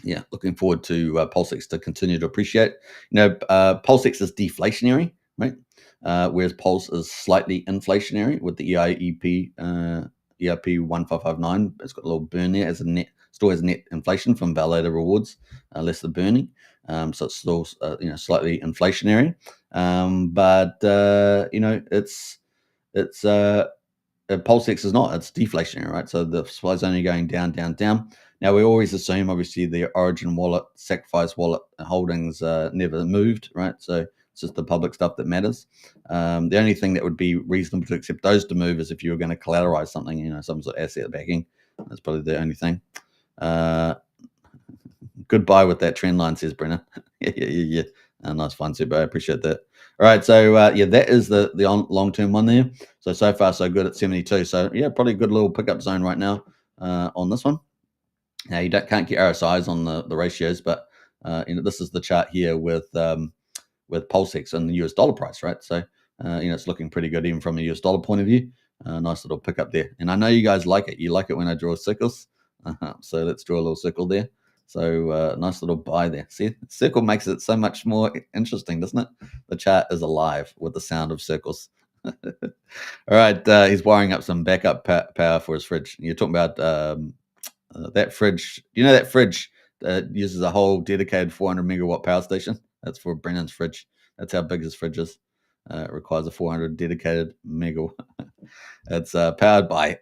Yeah, looking forward to PulseX to continue to appreciate. PulseX is deflationary, right? Whereas Pulse is slightly inflationary with the EIEP 1559. It's got a little burn there as a net. Still has net inflation from validator rewards, less the burning. So it's still slightly inflationary. But it's PulseX is not. It's deflationary, right? So the supply is only going down, down, down. Now we always assume, obviously, the Origin wallet, Sacrifice wallet holdings never moved, right? So it's just the public stuff that matters. The only thing that would be reasonable to accept those to move is if you were going to collateralize something, some sort of asset backing. That's probably the only thing. Goodbye with that trend line, says Brennan. yeah. Nice fun, Super. I appreciate that. All right, so that is the long-term one there. So far so good at 72. So yeah, probably a good little pickup zone right now on this one. Now you can't get RSIs on the ratios, but this is the chart here with PulseX and the US dollar price, right? So it's looking pretty good even from a US dollar point of view. Nice little pickup there, and I know you guys like it. You like it when I draw circles, so let's draw a little circle there. So nice little buy there. See, circle makes it so much more interesting, doesn't it? The chart is alive with the sound of circles. All right, he's wiring up some backup power for his fridge. You're talking about that fridge. That fridge uses a whole dedicated 400 megawatt power station. That's for Brennan's fridge. That's how big his fridge is. It requires a 400 dedicated megawatt. It's powered by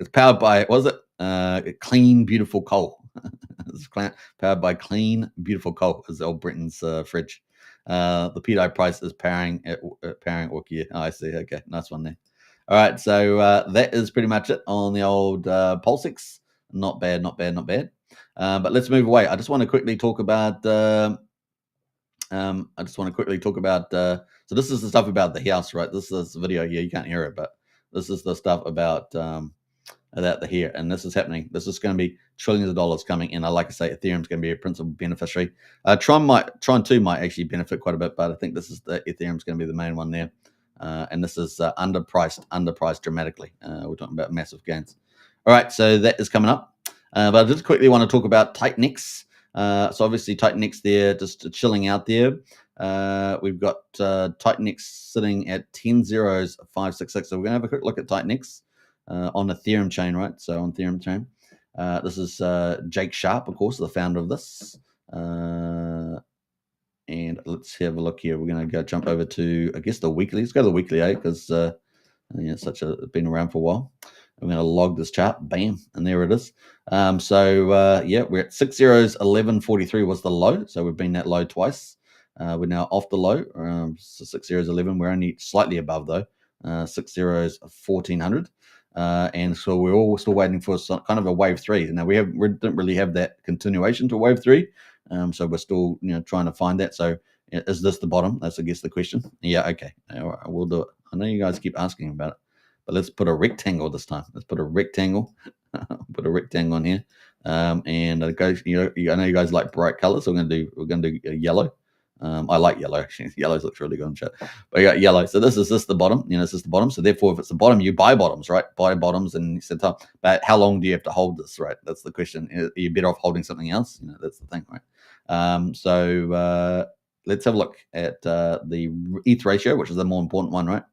clean, beautiful coal. It's powered by clean, beautiful coal. Is old Britain's fridge. The PDI price is powering Orkia. Oh, I see. Okay, nice one there. All right, so that is pretty much it on the old PulseX. Not bad. But let's move away. I just want to quickly talk about. So this is the stuff about the house, right? This is the video here. You can't hear it, but this is the stuff about the here, and this is happening. This is going to be trillions of dollars coming in. Like I say, Ethereum's going to be a principal beneficiary. Tron 2 might actually benefit quite a bit, but I think this is the Ethereum's going to be the main one there. And this is underpriced dramatically. We're talking about massive gains. All right, so that is coming up. But I just quickly want to talk about Titanix. So obviously Titanix there, just chilling out there. We've got Titanix sitting at 10.0566. So we're going to have a quick look at Titanix on Ethereum chain, right? So on Ethereum chain. This is Jake Sharp, of course, the founder of this. And let's have a look here. We're going to go jump over to, I guess, the weekly. Let's go to the weekly, because it's been around for a while. I'm going to log this chart. Bam, and there it is. We're at 6 zeros 11.43 was the low. So we've been that low twice. We're now off the low. So 6 zeros 11. We're only slightly above though. 6 zeros 1400. And so we're all still waiting for kind of a wave 3. Now we didn't really have that continuation to wave 3. So we're still trying to find that. So is this the bottom? That's I guess the question. Yeah, okay. All right, we'll do it. I know you guys keep asking about it, but let's put a rectangle this time. Let's put a rectangle. Put a rectangle on here. And it goes. I know you guys like bright colors. So we're gonna do yellow. I like yellow. Actually, yellow looks really good on chat. But you got yellow. So this is the bottom. This is the bottom. So therefore, if it's the bottom, you buy bottoms, right? Buy bottoms and set up. But how long do you have to hold this, right? That's the question. Are you better off holding something else? That's the thing, right? Let's have a look at the ETH ratio, which is the more important one, right?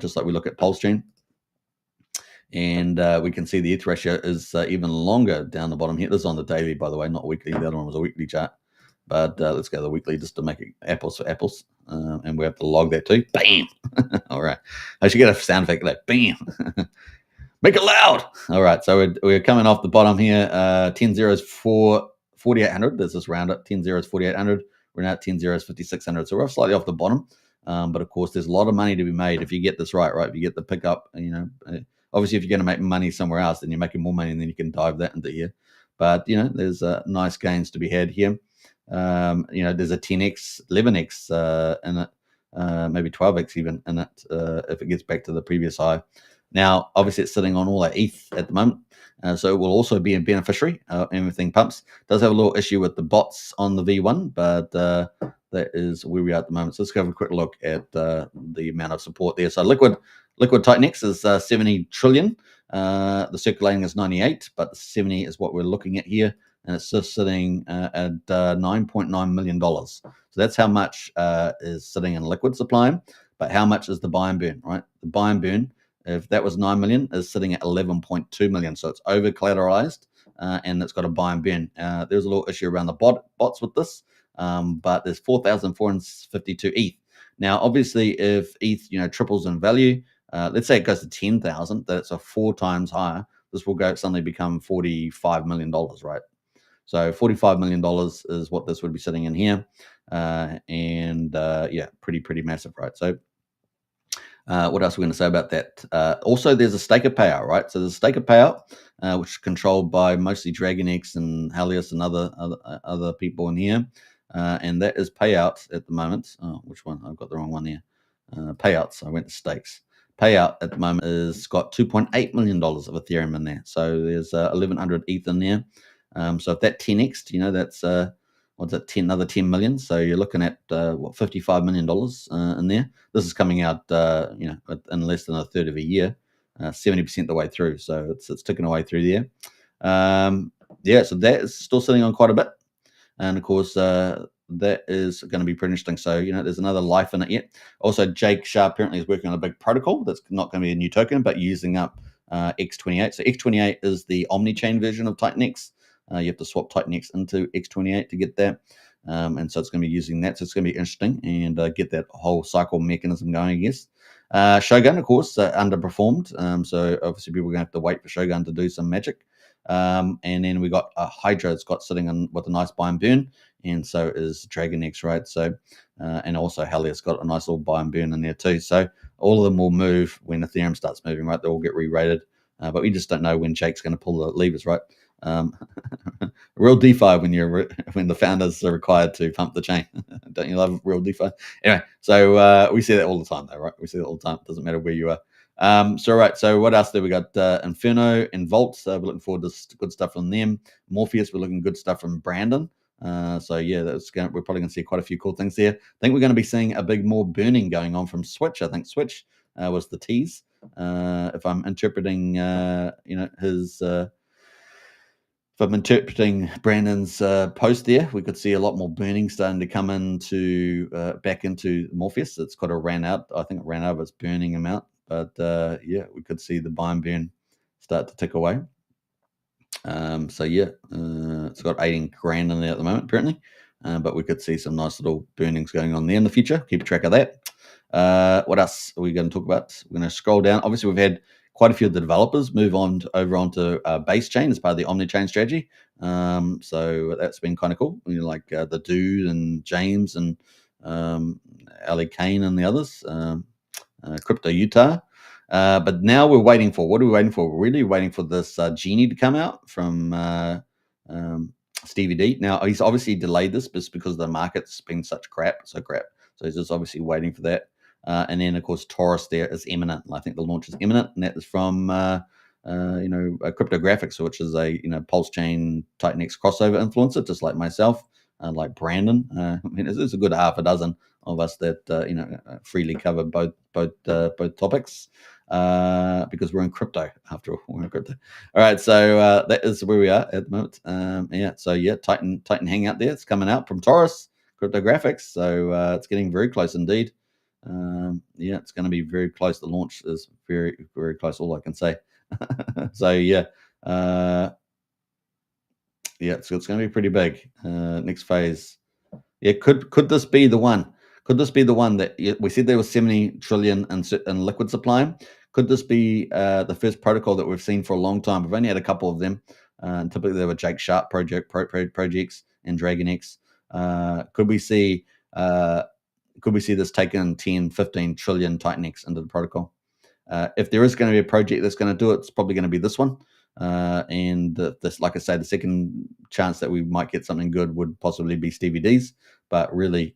Just like we look at PulseChain. And we can see the ETH ratio is even longer down the bottom here. This is on the daily, by the way, not weekly. The other one was a weekly chart. But let's go to the weekly just to make it apples for apples. And we have to log that too. Bam! All right. I should get a sound effect like bam. Make it loud. All right. So we're coming off the bottom here. 10 zeros for 4,800. Let's just round it. 10 zeros, 4,800. We're now at 10 zeros, 5,600. So we're slightly off the bottom. But of course, there's a lot of money to be made if you get this right? If you get the pickup, obviously, if you're going to make money somewhere else, then you're making more money and then you can dive that into here. But, there's nice gains to be had here. There's a 10x, 11x in it, maybe 12x even in it if it gets back to the previous high. Now, obviously, it's sitting on all that ETH at the moment, so it will also be a beneficiary. Everything pumps. Does have a little issue with the bots on the V1, but that is where we are at the moment. So let's go have a quick look at the amount of support there. So liquid Titan-X is 70 trillion. The circulating is 98, but the 70 is what we're looking at here, and it's just sitting at $9.9 million. So that's how much is sitting in liquid supply. But how much is the buy and burn, right? The buy and burn, if that was 9 million, is sitting at 11.2 million. So it's over collateralized and it's got a buy and burn. There's a little issue around the bots with this, but there's 4,452 ETH. Now, obviously, if ETH triples in value, let's say it goes to 10,000, that's a 4 times higher. This will suddenly become $45 million, right? So $45 million is what this would be sitting in here. Pretty massive, right? So what else are we going to say about that? Also, there's a staker payout, right? So there's a staker payout, which is controlled by mostly DragonX and Helios and other people in here. And that is payout at the moment. Oh, which one? I've got the wrong one here. Payouts. I went to stakes. Payout at the moment is got $2.8 million of Ethereum in there. So there's 1,100 ETH in there. So if that 10x, that's another 10 million. So you're looking at $55 million in there. This is coming out, in less than a third of a year, 70% the way through. So it's ticking away through there. So that is still sitting on quite a bit, and of course that is going to be pretty interesting. So there's another life in it yet. Also, Jake Shah apparently is working on a big protocol that's not going to be a new token, but using up X28. So X28 is the omni-chain version of Titan-X. You have to swap Titan-X into X28 to get that. And so it's going to be using that. So it's going to be interesting and get that whole cycle mechanism going, I guess. Shogun, of course, underperformed. So obviously people are going to have to wait for Shogun to do some magic. And then we got Hydra. It's got sitting on with a nice buy and burn. And so is DragonX, right? So, and also Helios got a nice little buy and burn in there too. So all of them will move when Ethereum starts moving, right? They all get re-rated. But we just don't know when Jake's going to pull the levers, right? Real DeFi when the founders are required to pump the chain. Don't you love real DeFi? Anyway, so we see that all the time, though, right? We see that all the time. It doesn't matter where you are. So what else do we got? Inferno and Vault. We're looking forward to good stuff from them. Morpheus, we're looking good stuff from Brandon. We're probably going to see quite a few cool things there. I think we're going to be seeing a big more burning going on from Switch. I think Switch was the tease. If I'm interpreting, his. If I'm interpreting Brandon's post there, we could see a lot more burning starting to come into back into Morpheus. It's got a ran out. I think it ran out of its burning amount. But we could see the buy and burn start to tick away. It's got 18 grand in there at the moment, apparently. But we could see some nice little burnings going on there in the future. Keep track of that. What else are we going to talk about? We're going to scroll down. Obviously, we've had quite a few of the developers move over onto base chain as part of the omni-chain strategy. So that's been kind of cool. Like the Dude and James and Ali Kane and the others, Crypto Utah. But now we're waiting for, what are we waiting for? We're really waiting for this Genie to come out from Stevie D. Now, he's obviously delayed this just because the market's been so crap. So he's just obviously waiting for that. And then, of course, Taurus there is imminent. I think the launch is imminent, and that is from Cryptographics, which is a PulseChain Titan-X crossover influencer, just like myself, like Brandon. There's a good half a dozen of us that freely cover both topics because we're in crypto. After all, we're in crypto. All right, so that is where we are at the moment. Titan Hangout there. It's coming out from Taurus Cryptographics, so it's getting very close indeed. It's going to be very close. The launch is very, very close. All I can say. So it's going to be pretty big. Next phase Yeah, could this be the one? Could this be the one that we said there was 70 trillion in liquid supply? Could this be the first protocol that we've seen for a long time? We've only had a couple of them. Typically, they were Jake Sharp projects and DragonX. Could we see this taking 10, 15 trillion Titanx into the protocol? If there is going to be a project that's going to do it, it's probably going to be this one. And this, like I say, the second chance that we might get something good would possibly be Stevie D's. But really,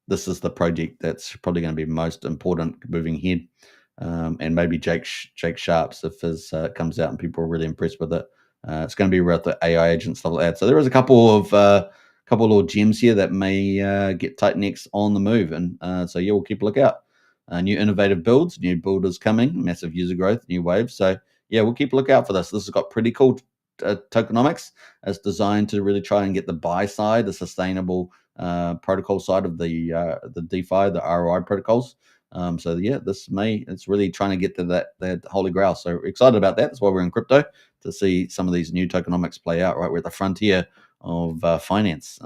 this is the project that's probably going to be most important moving ahead. And maybe Jake Sharp's, if his comes out and people are really impressed with it. It's going to be around the AI agent stuff like that. So there is a couple of little gems here that may get Titanx on the move. And so yeah, we'll keep a lookout. New innovative builds, new builders coming, massive user growth, new waves. So yeah, we'll keep a lookout for this. This has got pretty cool tokenomics. It's designed to really try and get the buy side, the sustainable protocol side of the DeFi, the ROI protocols. So yeah, it's really trying to get to that holy grail. So we're excited about that. That's why we're in crypto, to see some of these new tokenomics play out. Right, we're at the frontier of finance.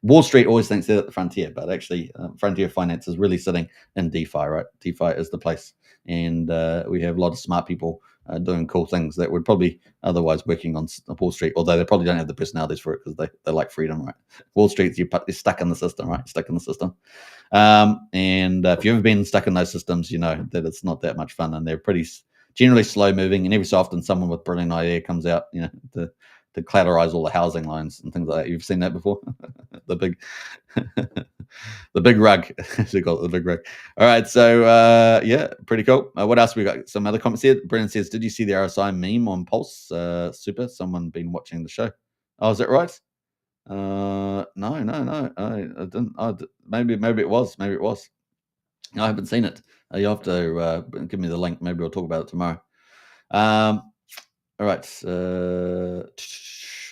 Wall Street always thinks they're at the frontier, but actually, frontier finance is really sitting in DeFi, right? DeFi is the place, and we have a lot of smart people doing cool things that would probably otherwise working on Wall Street, although they probably don't have the personalities for it because they like freedom, right? Wall Street, you're stuck in the system, right? Stuck in the system. And if you've ever been stuck in those systems, you know that it's not that much fun, and they're pretty generally slow moving. And every so often, someone with brilliant idea comes out, you know, to collateralize all the housing loans and things like that. You've seen that before? the big the big rug, as we call it, the big rug. All right, so yeah, pretty cool. What else we got? Some other comments here. Brennan says, did you see the RSI meme on Pulse? Super. Someone been watching the show. Oh, is that right? No, I didn't. Maybe it was. No, I haven't seen it. You have to give me the link. Maybe we'll talk about it tomorrow. All right.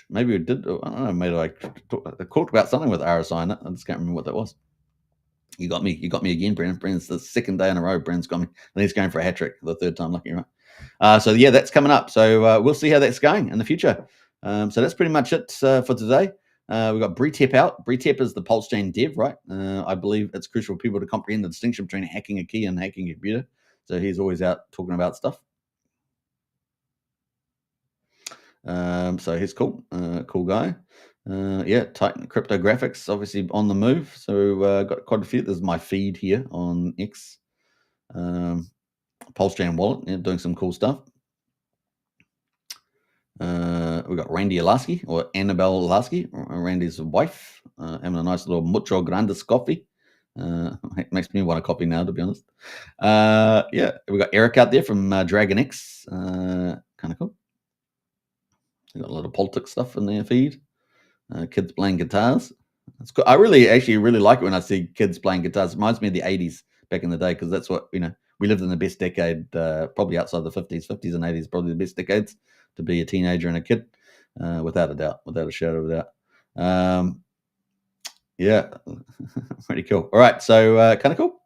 Maybe we did. I don't know. Maybe I talked about something with RSI in it. I just can't remember what that was. You got me again, Brennan. Brennan's the second day in a row. Brennan's got me. And he's going for a hat trick, the third time lucky, right? So yeah, that's coming up. So we'll see how that's going in the future. So that's pretty much it for today. We've got Bretep out. Bretep is the PulseChain dev, right? I believe it's crucial for people to comprehend the distinction between hacking a key and hacking a computer. So he's always out talking about stuff. So he's cool. Cool guy. Yeah, Titan cryptographics, obviously on the move. So got quite a few. There's my feed here on X. PulseChain wallet, yeah, doing some cool stuff. We've got Randy Alasky, or Annabelle Alasky, Randy's wife, having a nice little mucho grandes coffee. It makes me want a coffee now, to be honest. Yeah, we got Eric out there from DragonX. Kind of cool. We got a lot of politics stuff in their feed. Kids playing guitars. It's cool. I actually really like it when I see kids playing guitars. It reminds me of the 80s back in the day, because that's what, we lived in the best decade, probably outside the 50s and 80s, probably the best decades to be a teenager and a kid, without a doubt, without a shadow of a doubt. Yeah, pretty cool. All right, so kind of cool.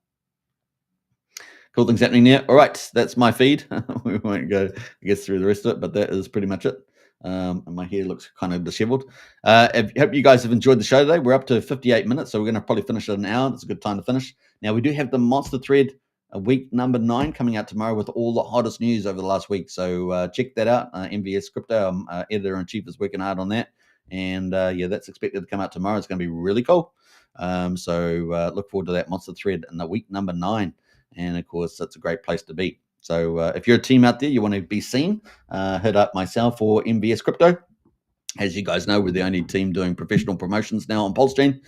Cool things happening there. All right, that's my feed. We won't go, I guess, through the rest of it, but that is pretty much it. And my hair looks kind of disheveled. Hope you guys have enjoyed the show today. We're up to 58 minutes, so we're going to probably finish at an hour. It's a good time to finish. Now, we do have the Monster Thread week number 9 coming out tomorrow with all the hottest news over the last week. So check that out. MVS Crypto, editor-in-chief, is working hard on that. And yeah, that's expected to come out tomorrow. It's going to be really cool. So look forward to that Monster Thread in the week number 9. And of course, that's a great place to be. So if you're a team out there, you want to be seen, hit up myself or MVS Crypto. As you guys know, we're the only team doing professional promotions now on PulseChain.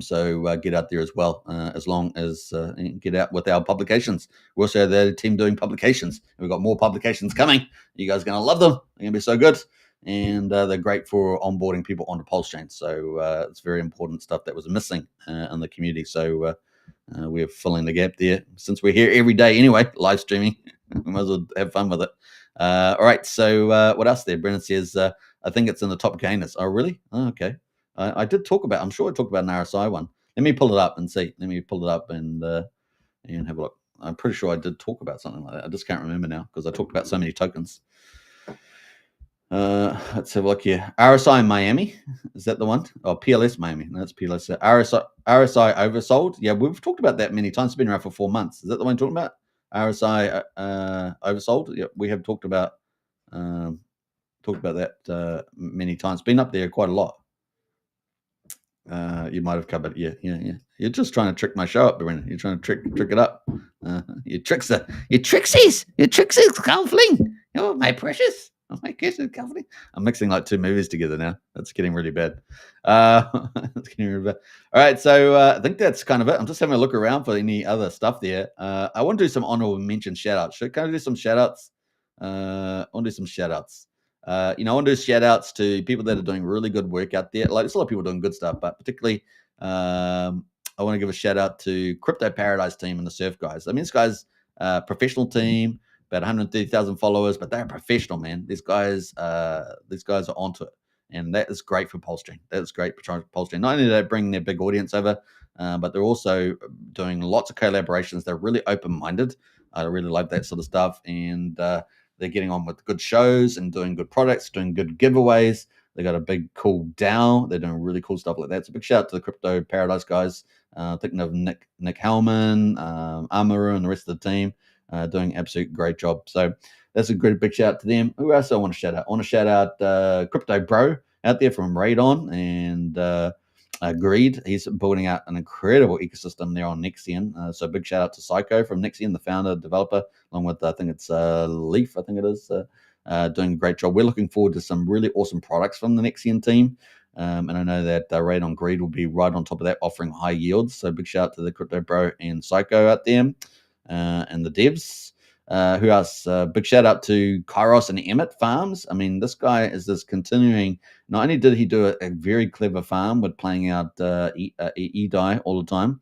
So get out there as well, as long as get out with our publications. We're also the team doing publications. We've got more publications coming. You guys are going to love them. They're going to be so good. And they're great for onboarding people onto PulseChain. So it's very important stuff that was missing in the community. So we're filling the gap there. Since we're here every day anyway, live streaming, we might as well have fun with it. All right, so what else there? Brennan says, I think it's in the top gainers. Oh, really? Oh, okay. I did talk about, I'm sure I talked about an RSI one. Let me pull it up and see. Let me pull it up and have a look. I'm pretty sure I did talk about something like that. I just can't remember now because I talked about so many tokens. Let's have a look here. RSI Miami, is that the one? Oh, PLS Miami. No, that's PLS. RSI oversold. Yeah, we've talked about that many times. It's been around for 4 months. Is that the one you're talking about? RSI oversold. Yeah, we have talked about that many times. Been up there quite a lot. You might have covered. Yeah. You're just trying to trick my show up, Brendan. You're trying to trick it up. You trickster. You trixies. You trixies, Golfling. Oh, my precious. Oh, my goodness, Golfling. I'm mixing like 2 movies together now. That's getting really bad. That's getting really bad. All right, so I think that's kind of it. I'm just having a look around for any other stuff there. I want to do some honorable mention shout outs. Can I do some shout outs? I want to do some shout outs. I want to do shout outs to people that are doing really good work out there. Like, there's a lot of people doing good stuff, but particularly, I want to give a shout out to Crypto Paradise team and the Surf guys. I mean, this guy's professional team, about 130,000 followers, but they're professional, man. These guys are onto it, and that is great for PulseChain. That is great for PulseChain. Not only do they bring their big audience over, but they're also doing lots of collaborations. They're really open-minded. I really like that sort of stuff, and they're getting on with good shows and doing good products, doing good giveaways. They got a big cool DAO. They're doing really cool stuff like that. So big shout out to the Crypto Paradise guys. Thinking of Nick Hellman, Amaru, and the rest of the team, doing absolute great job. So that's a great big shout out to them. Who else I want to shout out? I want to shout out Crypto Bro out there from Radon and Greed. He's building out an incredible ecosystem there on Nexian. So big shout out to Psycho from Nexian, the founder, developer, along with I think it's Leaf, I think it is, doing a great job. We're looking forward to some really awesome products from the Nexian team. And I know that Radon Greed will be right on top of that, offering high yields. So big shout out to the Crypto Bro and Psycho out there, and the devs. Who else? Big shout out to Kairos and Emmett Farms. I mean, this guy is just continuing. Not only did he do a very clever farm with playing out E-Die all the time,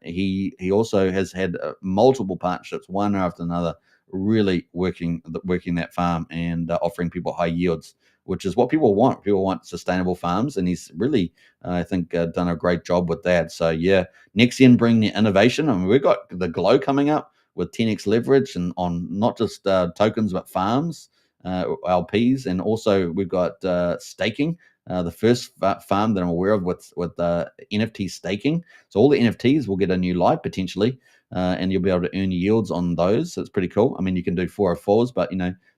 he also has had multiple partnerships, one after another, really working that farm and offering people high yields, which is what people want. People want sustainable farms, and he's really, I think, done a great job with that. So yeah, Nexian bring the innovation. I mean, we've got the Glow coming up with 10x leverage and on not just tokens but farms, LPs, and also we've got staking. The first farm that I'm aware of with NFT staking. So all the NFTs will get a new life potentially, and you'll be able to earn yields on those. So it's pretty cool. I mean, you can do 404s, but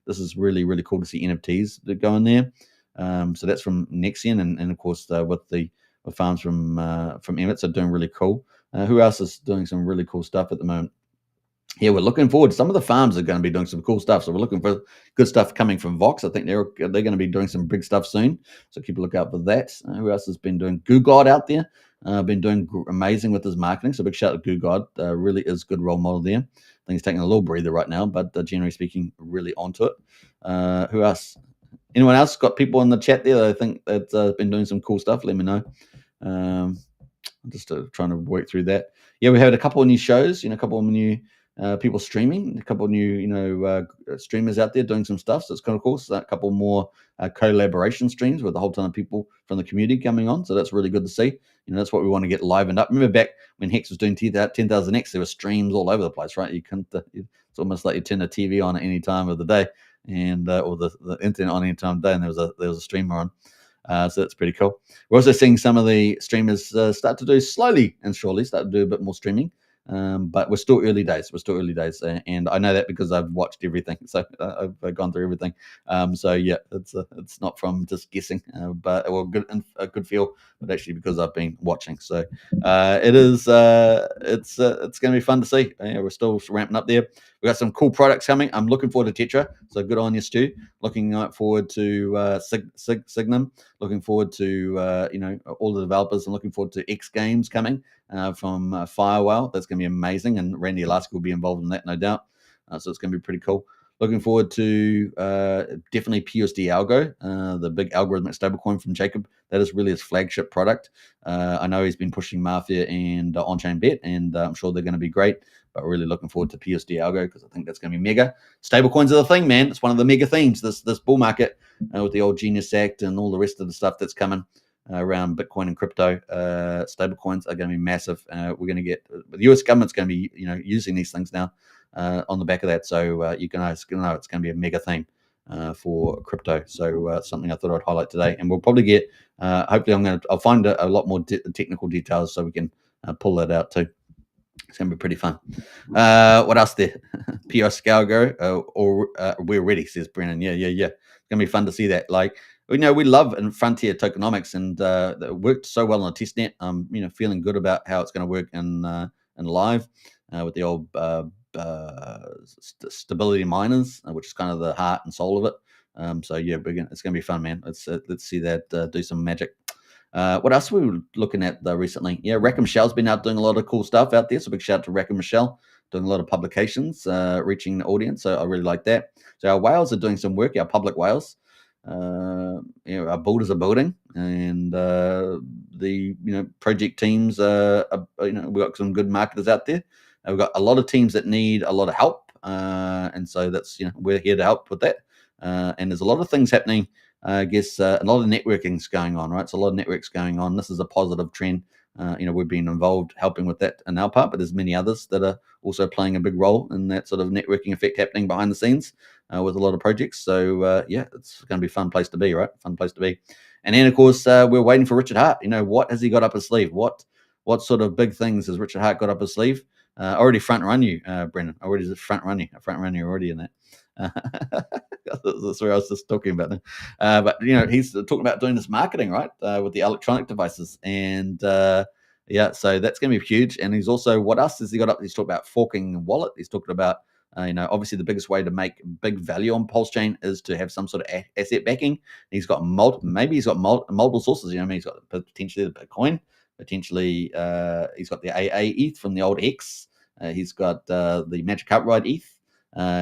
this is really, really cool to see NFTs that go in there. So that's from Nexian, and of course with the farms from Emmett, so doing really cool. Who else is doing some really cool stuff at the moment? Yeah, we're looking forward. Some of the farms are going to be doing some cool stuff. So we're looking for good stuff coming from Vox. I think they're going to be doing some big stuff soon. So keep a look out for that. Who else has been doing? GooGod out there. Been doing amazing with his marketing. So big shout out to GooGod. Really is good role model there. I think he's taking a little breather right now, but generally speaking, really onto it. Who else? Anyone else got people in the chat there that I think that's been doing some cool stuff? Let me know. I'm just trying to work through that. Yeah, we had a couple of new shows, a couple of new people streaming, a couple of new, streamers out there doing some stuff. So it's kind of cool. So a couple more collaboration streams with a whole ton of people from the community coming on. So that's really good to see. That's what we want to get livened up. Remember back when Hex was doing 10,000X, there were streams all over the place, right? You couldn't, it's almost like you turn the TV on at any time of the day and, or the internet on any time of the day, and there was a streamer on. So that's pretty cool. We're also seeing some of the streamers start to do slowly and surely, start to do a bit more streaming. But we're still early days. And I know that because I've watched everything. So I've gone through everything. So yeah, it's not from just guessing, but a good feel, but actually because I've been watching. So it is. It's going to be fun to see. We're still ramping up there. We've got some cool products coming. I'm looking forward to Tetra. So good on you, Stu. Looking forward to Signum. Looking forward to all the developers, and looking forward to X Games coming from Firewall. That's going to be amazing, and Randy Alaska will be involved in that, no doubt. So it's going to be pretty cool. Looking forward to definitely PUSD ALGO, the big algorithmic stablecoin from Jacob. That is really his flagship product. I know he's been pushing Mafia and on-chain bet, and I'm sure they're going to be great. But really looking forward to PUSD ALGO because I think that's going to be mega. Stablecoins are the thing, man. It's one of the mega themes this bull market with the old Genius Act and all the rest of the stuff that's coming around Bitcoin and crypto. Stablecoins are going to be massive. We're going to get the US government's going to be using these things now on the back of that. So you can know it's going to be a mega theme. for crypto. So something I thought I'd highlight today, and we'll probably get. Hopefully, I'll find a lot more technical details so we can pull that out too. It's gonna be pretty fun. What else there? PUSD or we're ready, says Brennan. Yeah. It's gonna be fun to see that. Like, we love in frontier tokenomics, and it worked so well on the testnet. I'm feeling good about how it's going to work in live with the old stability miners, which is kind of the heart and soul of it. So yeah, it's going to be fun, man. Let's see that do some magic. What else were we looking at recently? Yeah, Rackham Michelle's been out doing a lot of cool stuff out there. So big shout out to Rackham Michelle, doing a lot of publications, reaching the audience. So I really like that. So our whales are doing some work, our public whales. Our builders are building, and the project teams we've got some good marketers out there. We've got a lot of teams that need a lot of help, and so that's we're here to help with that. And there's a lot of things happening. I guess a lot of networking's going on, right? So a lot of networks going on. This is a positive trend. We've been involved helping with that in our part, but there's many others that are also playing a big role in that sort of networking effect happening behind the scenes with a lot of projects. So it's going to be a fun place to be, right? Fun place to be. And then of course we're waiting for Richard Hart. What has he got up his sleeve? What sort of big things has Richard Hart got up his sleeve? Already front run you, Brendan. Already front run you already in that. That's what I was just talking about. But he's talking about doing this marketing, right, with the electronic devices, and so that's going to be huge. And he's also, what else has he got up? He's talking about forking wallet. He's talking about obviously the biggest way to make big value on PulseChain is to have some sort of asset backing. He's got multiple sources. He's got potentially the Bitcoin, potentially he's got the AA ETH from the old X. He's got the Magic Upright ETH.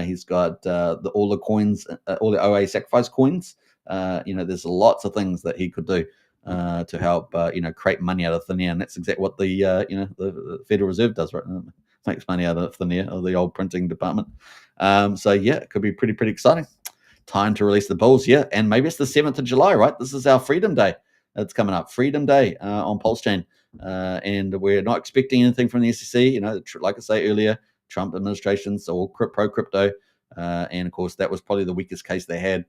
He's got all the coins, all the OA sacrifice coins. There's lots of things that he could do to help, create money out of thin air, and that's exactly what the Federal Reserve does, right? Makes money out of thin air, or the old printing department. It could be pretty exciting. Time to release the bulls, and maybe it's the 7th of July, right? This is our Freedom Day. It's coming up, Freedom Day on PulseChain, and we're not expecting anything from the SEC. Like I say earlier, Trump administration's all pro crypto, and of course that was probably the weakest case they had.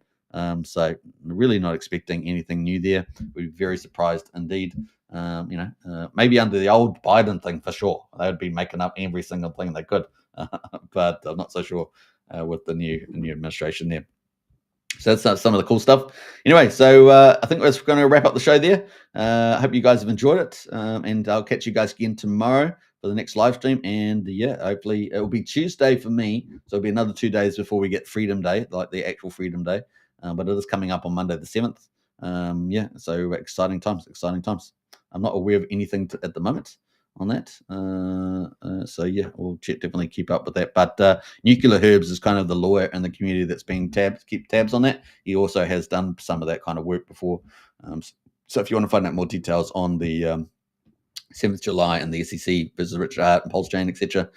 So really not expecting anything new there. We'd be very surprised indeed. Maybe under the old Biden thing for sure, they would be making up every single thing they could, but I'm not so sure with the new administration there. So that's some of the cool stuff. Anyway, so I think we're going to wrap up the show there. I hope you guys have enjoyed it, and I'll catch you guys again tomorrow for the next live stream. And hopefully it will be Tuesday for me, so it'll be another 2 days before we get Freedom Day, like the actual Freedom Day. But it is coming up on Monday the 7th. So exciting times. I'm not aware of anything at the moment on that. We'll definitely keep up with that. But Nuclear Herbs is kind of the lawyer in the community that's being keep tabs on that. He also has done some of that kind of work before. So if you want to find out more details on the 7th of July and the SEC versus Richard Hart and PulseChain, etc.,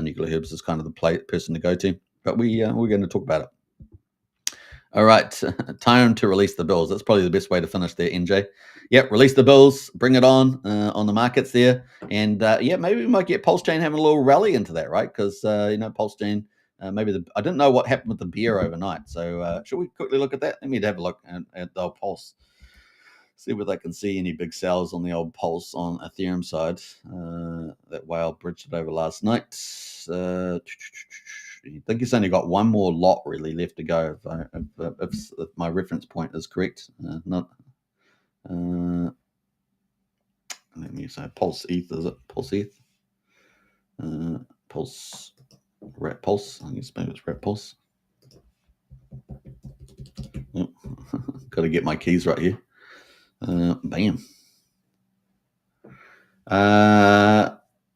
Nuclear Herbs is kind of the person to go to. But we're going to talk about it. All right, time to release the bills. That's probably the best way to finish there, NJ. Yep, release the bills, bring it on the markets there. And maybe we might get PulseChain having a little rally into that, right? Because, PulseChain, I didn't know what happened with the beer overnight. So should we quickly look at that? Let me have a look at the old Pulse. See whether I can see any big sales on the old Pulse on Ethereum side. That whale bridged it over last night. I think it's only got one more lot really left to go if my reference point is correct. Let me say Pulse ETH, is it? Pulse ETH? Pulse Rat Pulse. I guess maybe it's Rat Pulse. Oh, got to get my keys right here. Bam.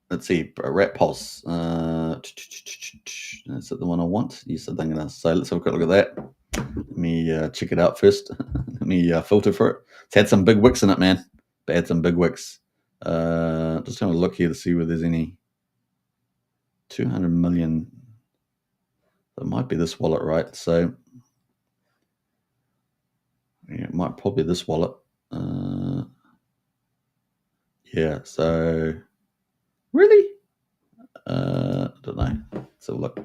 Let's see, Rat Pulse. Is it the one I want? Yes, I think it is. So let's have a quick look at that. Let me check it out first. Let me filter for it. It's had some big wicks in it, man. But had some big wicks. Just having a look here to see where there's any 200 million. It might be this wallet, right? So it might probably be this wallet. So really? I don't know. Let's have a look.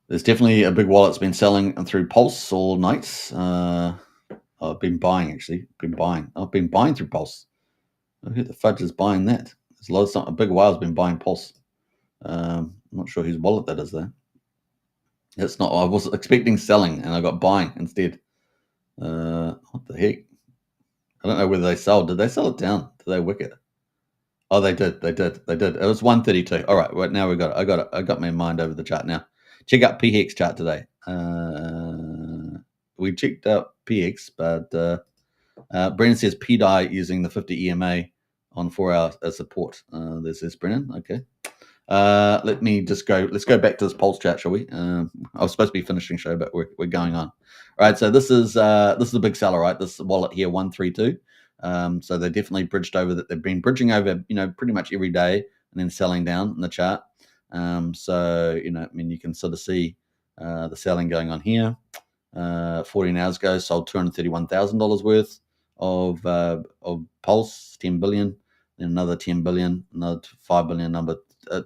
There's definitely a big wallet that's been selling through Pulse all night. I've been buying, actually. I've been buying through Pulse. Who the fudge is buying that? There's a lot of a big whale's been buying Pulse. I'm not sure whose wallet that is, though. It's not. I was expecting selling, and I got buying instead. What the heck? I don't know whether they sold. Did they sell it down? Did they wick it? Oh, they did. They did. It was 132. All right. Well, now we got it. I got my mind over the chart now. Check out PX chart today. We checked out PX, but Brennan says PDI using the 50 EMA on 4 hours as support. There's this, Brennan. Okay. Let me just go. Let's go back to this Pulse chat, shall we? I was supposed to be finishing show, but we're going on. All right. So this is a big seller, right? This wallet here, 132. So they definitely bridged over that. They've been bridging over, pretty much every day and then selling down in the chart. So you can sort of see the selling going on here. 14 hours ago, sold $231,000 worth of Pulse, 10 billion, then another 10 billion, another 5 billion, number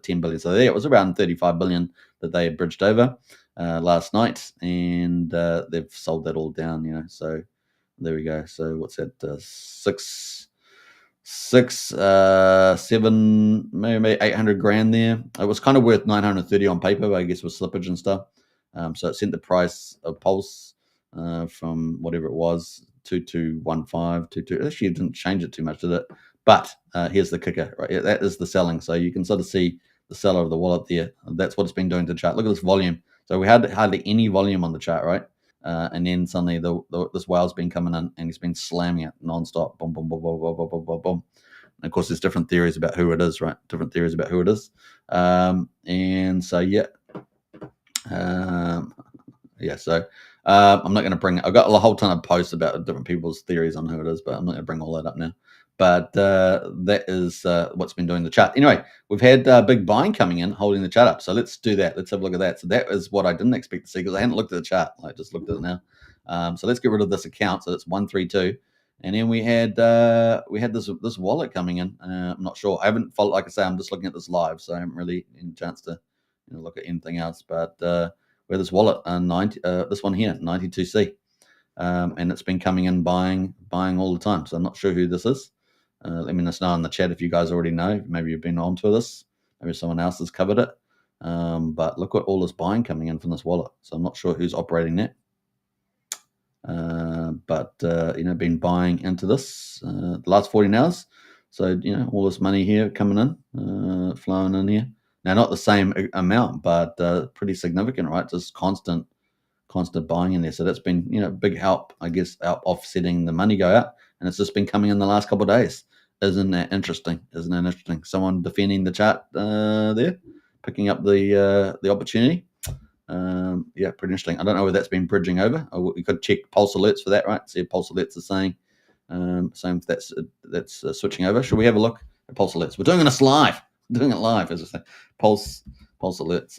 10 billion. So there it was around 35 billion that they had bridged over last night, and they've sold that all down. So there we go. So what's that? 7, maybe 800 grand there. It was kind of worth 930 on paper, but I guess with slippage and stuff. So it sent the price of Pulse from whatever it was, 2215, 22. Actually, it didn't change it too much, did it? But here's the kicker, right? That is the selling. So you can sort of see the seller of the wallet there. That's what it's been doing to the chart. Look at this volume. So we had hardly any volume on the chart, right? And then suddenly this whale's been coming in and he's been slamming it nonstop. Boom, boom, boom, boom, boom, boom, boom, boom, boom. And of course, there's different theories about who it is, right? Different theories about who it is. And so, yeah. So I'm not going to bring it. I've got a whole ton of posts about different people's theories on who it is, but I'm not going to bring all that up now. But that is what's been doing the chart. Anyway, we've had big buying coming in, holding the chart up. So let's do that. Let's have a look at that. So that is what I didn't expect to see because I hadn't looked at the chart. I just looked at it now. So let's get rid of this account. So that's 132. And then we had this wallet coming in. I'm not sure. I haven't followed. Like I say, I'm just looking at this live, so I haven't really had a chance to look at anything else. But we have this wallet, this one here, 92C, and it's been coming in buying all the time. So I'm not sure who this is. Let me know in the chat if you guys already know. Maybe you've been onto this. Maybe someone else has covered it. But look at all this buying coming in from this wallet. So I'm not sure who's operating that. But been buying into this the last 14 hours. So, all this money here coming in, flowing in here. Now, not the same amount, but pretty significant, right? Just constant buying in there. So that's been, big help, I guess, offsetting the money go out. And it's just been coming in the last couple of days. Isn't that interesting? Someone defending the chart there, picking up the opportunity. Pretty interesting. I don't know whether that's been bridging over. You could check Pulse alerts for that, right? See if Pulse alerts are saying if that's switching over. Should we have a look at Pulse alerts? We're doing this live. We're doing it live, as I say. Pulse alerts.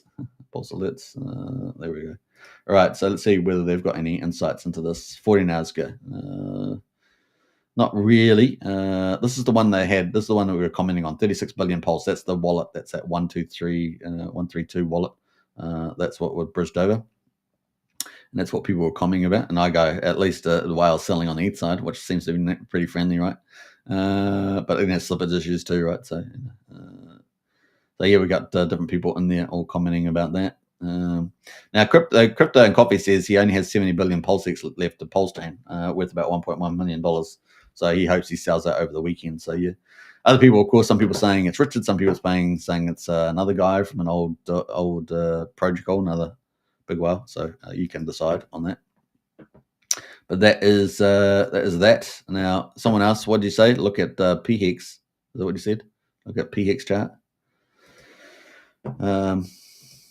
Pulse alerts. There we go. All right. So let's see whether they've got any insights into this. 14 hours ago. Not really. This is the one they had. This is the one that we were commenting on. 36 billion Pulse. That's the wallet. That's that 132 wallet. That's what we're bridged over. And that's what people were commenting about. And I go, at least the whale selling on the ETH side, which seems to be pretty friendly, right? But it has slippage issues too, right? So yeah, we got different people in there all commenting about that. Now, Crypto and Coffee says he only has 70 billion PulseX left to PulseChain, worth about $1.1 million. So he hopes he sells that over the weekend. So yeah, other people, of course, some people saying it's Richard, some people saying it's another guy from an old protocol, another big whale. So you can decide on that. But that is that. Now, someone else, what did you say? Look at PHEX. Is that what you said? Look at PHEX chart.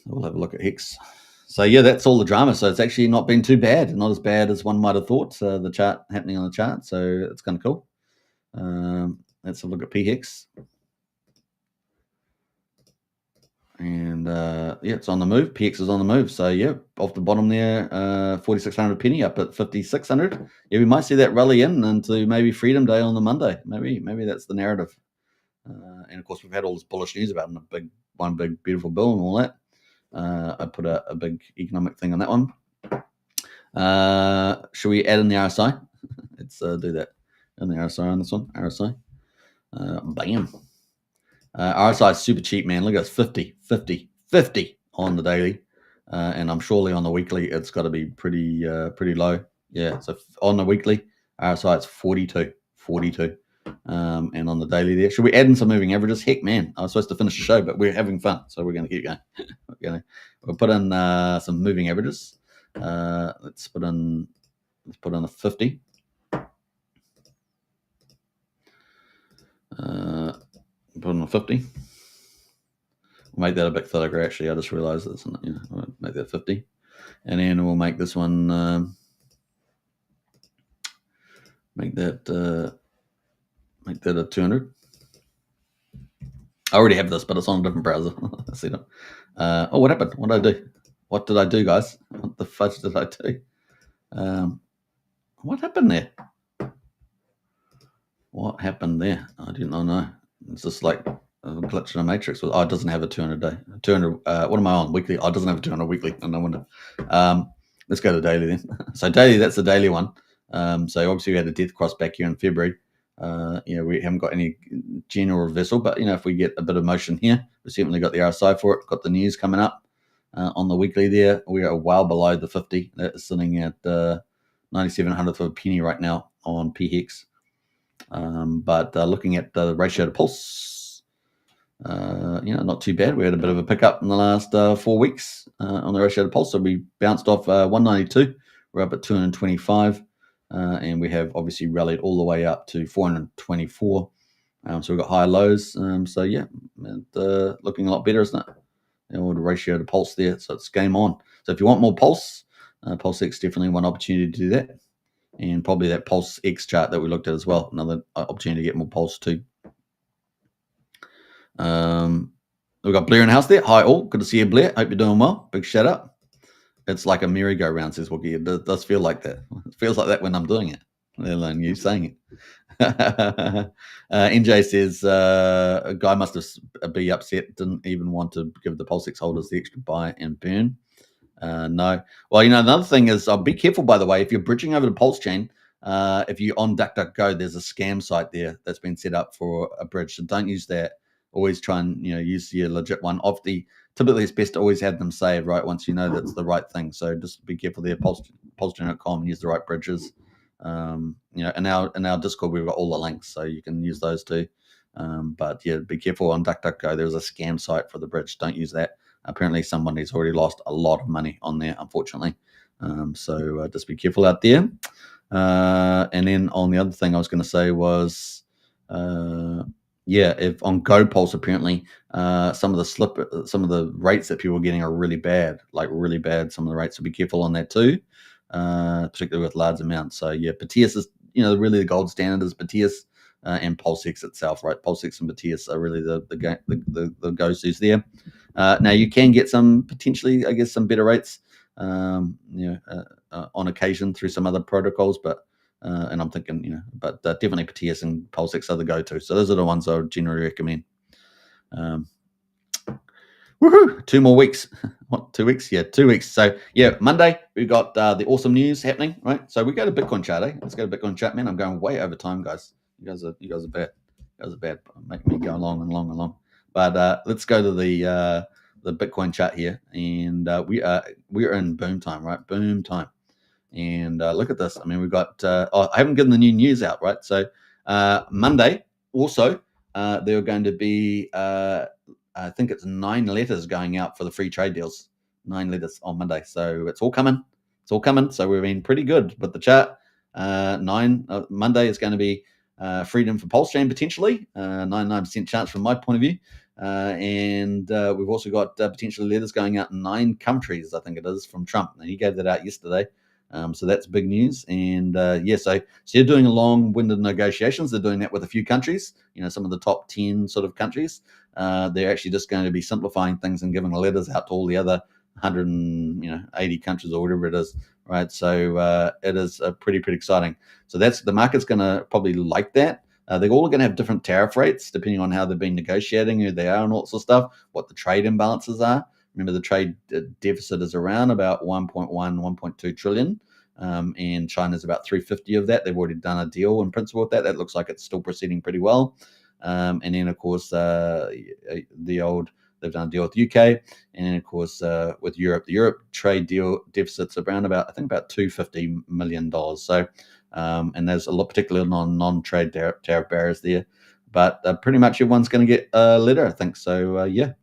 We'll have a look at Hex. So yeah, that's all the drama. So it's actually not been too bad. Not as bad as one might have thought. The chart happening on the chart. So it's kind of cool. Let's have a look at PHEX. And it's on the move. PX is on the move. So yeah, off the bottom there, 4,600 penny up at 5,600. Yeah, we might see that rally in into maybe Freedom Day on the Monday. Maybe that's the narrative. And of course, we've had all this bullish news about one big beautiful bill and all that. I put a big economic thing on that one. Should we add in the RSI? Let's do that. And the RSI on this one. RSI. Bam. RSI is super cheap, man. Look at this, 50 on the daily. And I'm surely on the weekly, it's got to be pretty low. Yeah, so on the weekly, RSI it's 42. And on the daily there. Should we add in some moving averages? Heck, man, I was supposed to finish the show, but we're having fun, so we're going to keep going. We'll put in some moving averages. Let's put in a 50. Put in a 50. We'll make that a bit thicker, actually. I just realized this. We'll make that 50. And then we'll make this one, make that a 200. I already have this, but it's on a different browser. I see that. Oh, what happened? What did I do? What did I do, guys? What the fudge did I do? What happened there? What happened there? I do not know. It's just like a glitch in a matrix. Oh, it doesn't have a 200 day. 200. What am I on? Weekly. Oh, it doesn't have a 200 weekly. No wonder. Let's go to daily then. So daily, that's the daily one. So obviously we had the death cross back here in February. We haven't got any general reversal, but if we get a bit of motion here, we certainly got the RSI for it. Got the news coming up on the weekly there. We are well below the 50. That is sitting at 9700th of a penny right now on PHEX. But looking at the ratio to pulse, not too bad. We had a bit of a pickup in the last 4 weeks on the ratio to pulse. So we bounced off 192. We're up at 225. And we have obviously rallied all the way up to 424. So we've got higher lows. Looking a lot better, isn't it? The ratio to pulse there. So it's game on. So if you want more pulse, PulseX definitely one opportunity to do that. And probably that Pulse X chart that we looked at as well. Another opportunity to get more pulse too. We've got Blair in the house there. Hi all. Good to see you, Blair. Hope you're doing well. Big shout out. It's like a merry-go-round, says Wookie. It does feel like that. It feels like that when I'm doing it, let alone you saying it. NJ says, a guy must be upset, didn't even want to give the PulseX holders the extra buy and burn. No. Well, another thing is, be careful, by the way, if you're bridging over to PulseChain, if you're on DuckDuckGo, there's a scam site there that's been set up for a bridge. So don't use that. Always try and, use your legit one. Typically, it's best to always have them saved, right, once you know that's the right thing. So just be careful there, PulseChain.com, and use the right bridges. In our Discord, we've got all the links, so you can use those too. But yeah, be careful on DuckDuckGo. There's a scam site for the bridge. Don't use that. Apparently, someone has already lost a lot of money on there, unfortunately. So just be careful out there. And then on the other thing I was going to say was, if on GoPulse, apparently some of the rates that people are getting are really bad, some of the rates. So be careful on that too, particularly with large amounts. So yeah, Batius is, really the gold standard is Batius and PulseX itself, right? PulseX and Batius are really the go-tos there. Now you can get some potentially, I guess, some better rates, on occasion through some other protocols, but and I'm thinking, but definitely Batius and PulseX are the go-to. So those are the ones I would generally recommend. Woohoo! 2 more weeks. What, 2 weeks? Yeah, 2 weeks. So yeah, Monday we've got the awesome news happening, right? So we go to Bitcoin chart, eh? Let's go to Bitcoin chart, man. I'm going way over time, guys. You guys are bad. You guys are bad. Make me go along and along and along. But let's go to the Bitcoin chart here, and we're in boom time, right? Boom time. And look at this. I mean, we've got. I haven't given the new news out, right? So Monday also there are going to be. I think it's 9 letters going out for the free trade deals. 9 letters on Monday, so it's all coming. So we've been pretty good with the chart. Monday is going to be freedom for PulseChain potentially. 99% chance from my point of view. And we've also got potentially letters going out in 9 countries, I think it is, from Trump. And he gave that out yesterday. So that's big news. And so they're doing long-winded negotiations. They're doing that with a few countries, some of the top 10 sort of countries. They're actually just going to be simplifying things and giving the letters out to all the other 180 countries or whatever it is, right? So it is pretty exciting. So that's the market's going to probably like that. They're all going to have different tariff rates depending on how they've been negotiating, who they are, and all sorts of stuff, what the trade imbalances are, remember the trade deficit is around about 1.1, 1.2 trillion. And China's about 350 of that. They've already done a deal in principle with that. That looks like it's still proceeding pretty well. And then, of course, they've done a deal with the UK, and then, of course, with Europe, the Europe trade deal deficit's around about, I think, about $250 million. So, and there's a lot, particularly non-trade tariff barriers there. But pretty much everyone's going to get a letter, I think. So, yeah.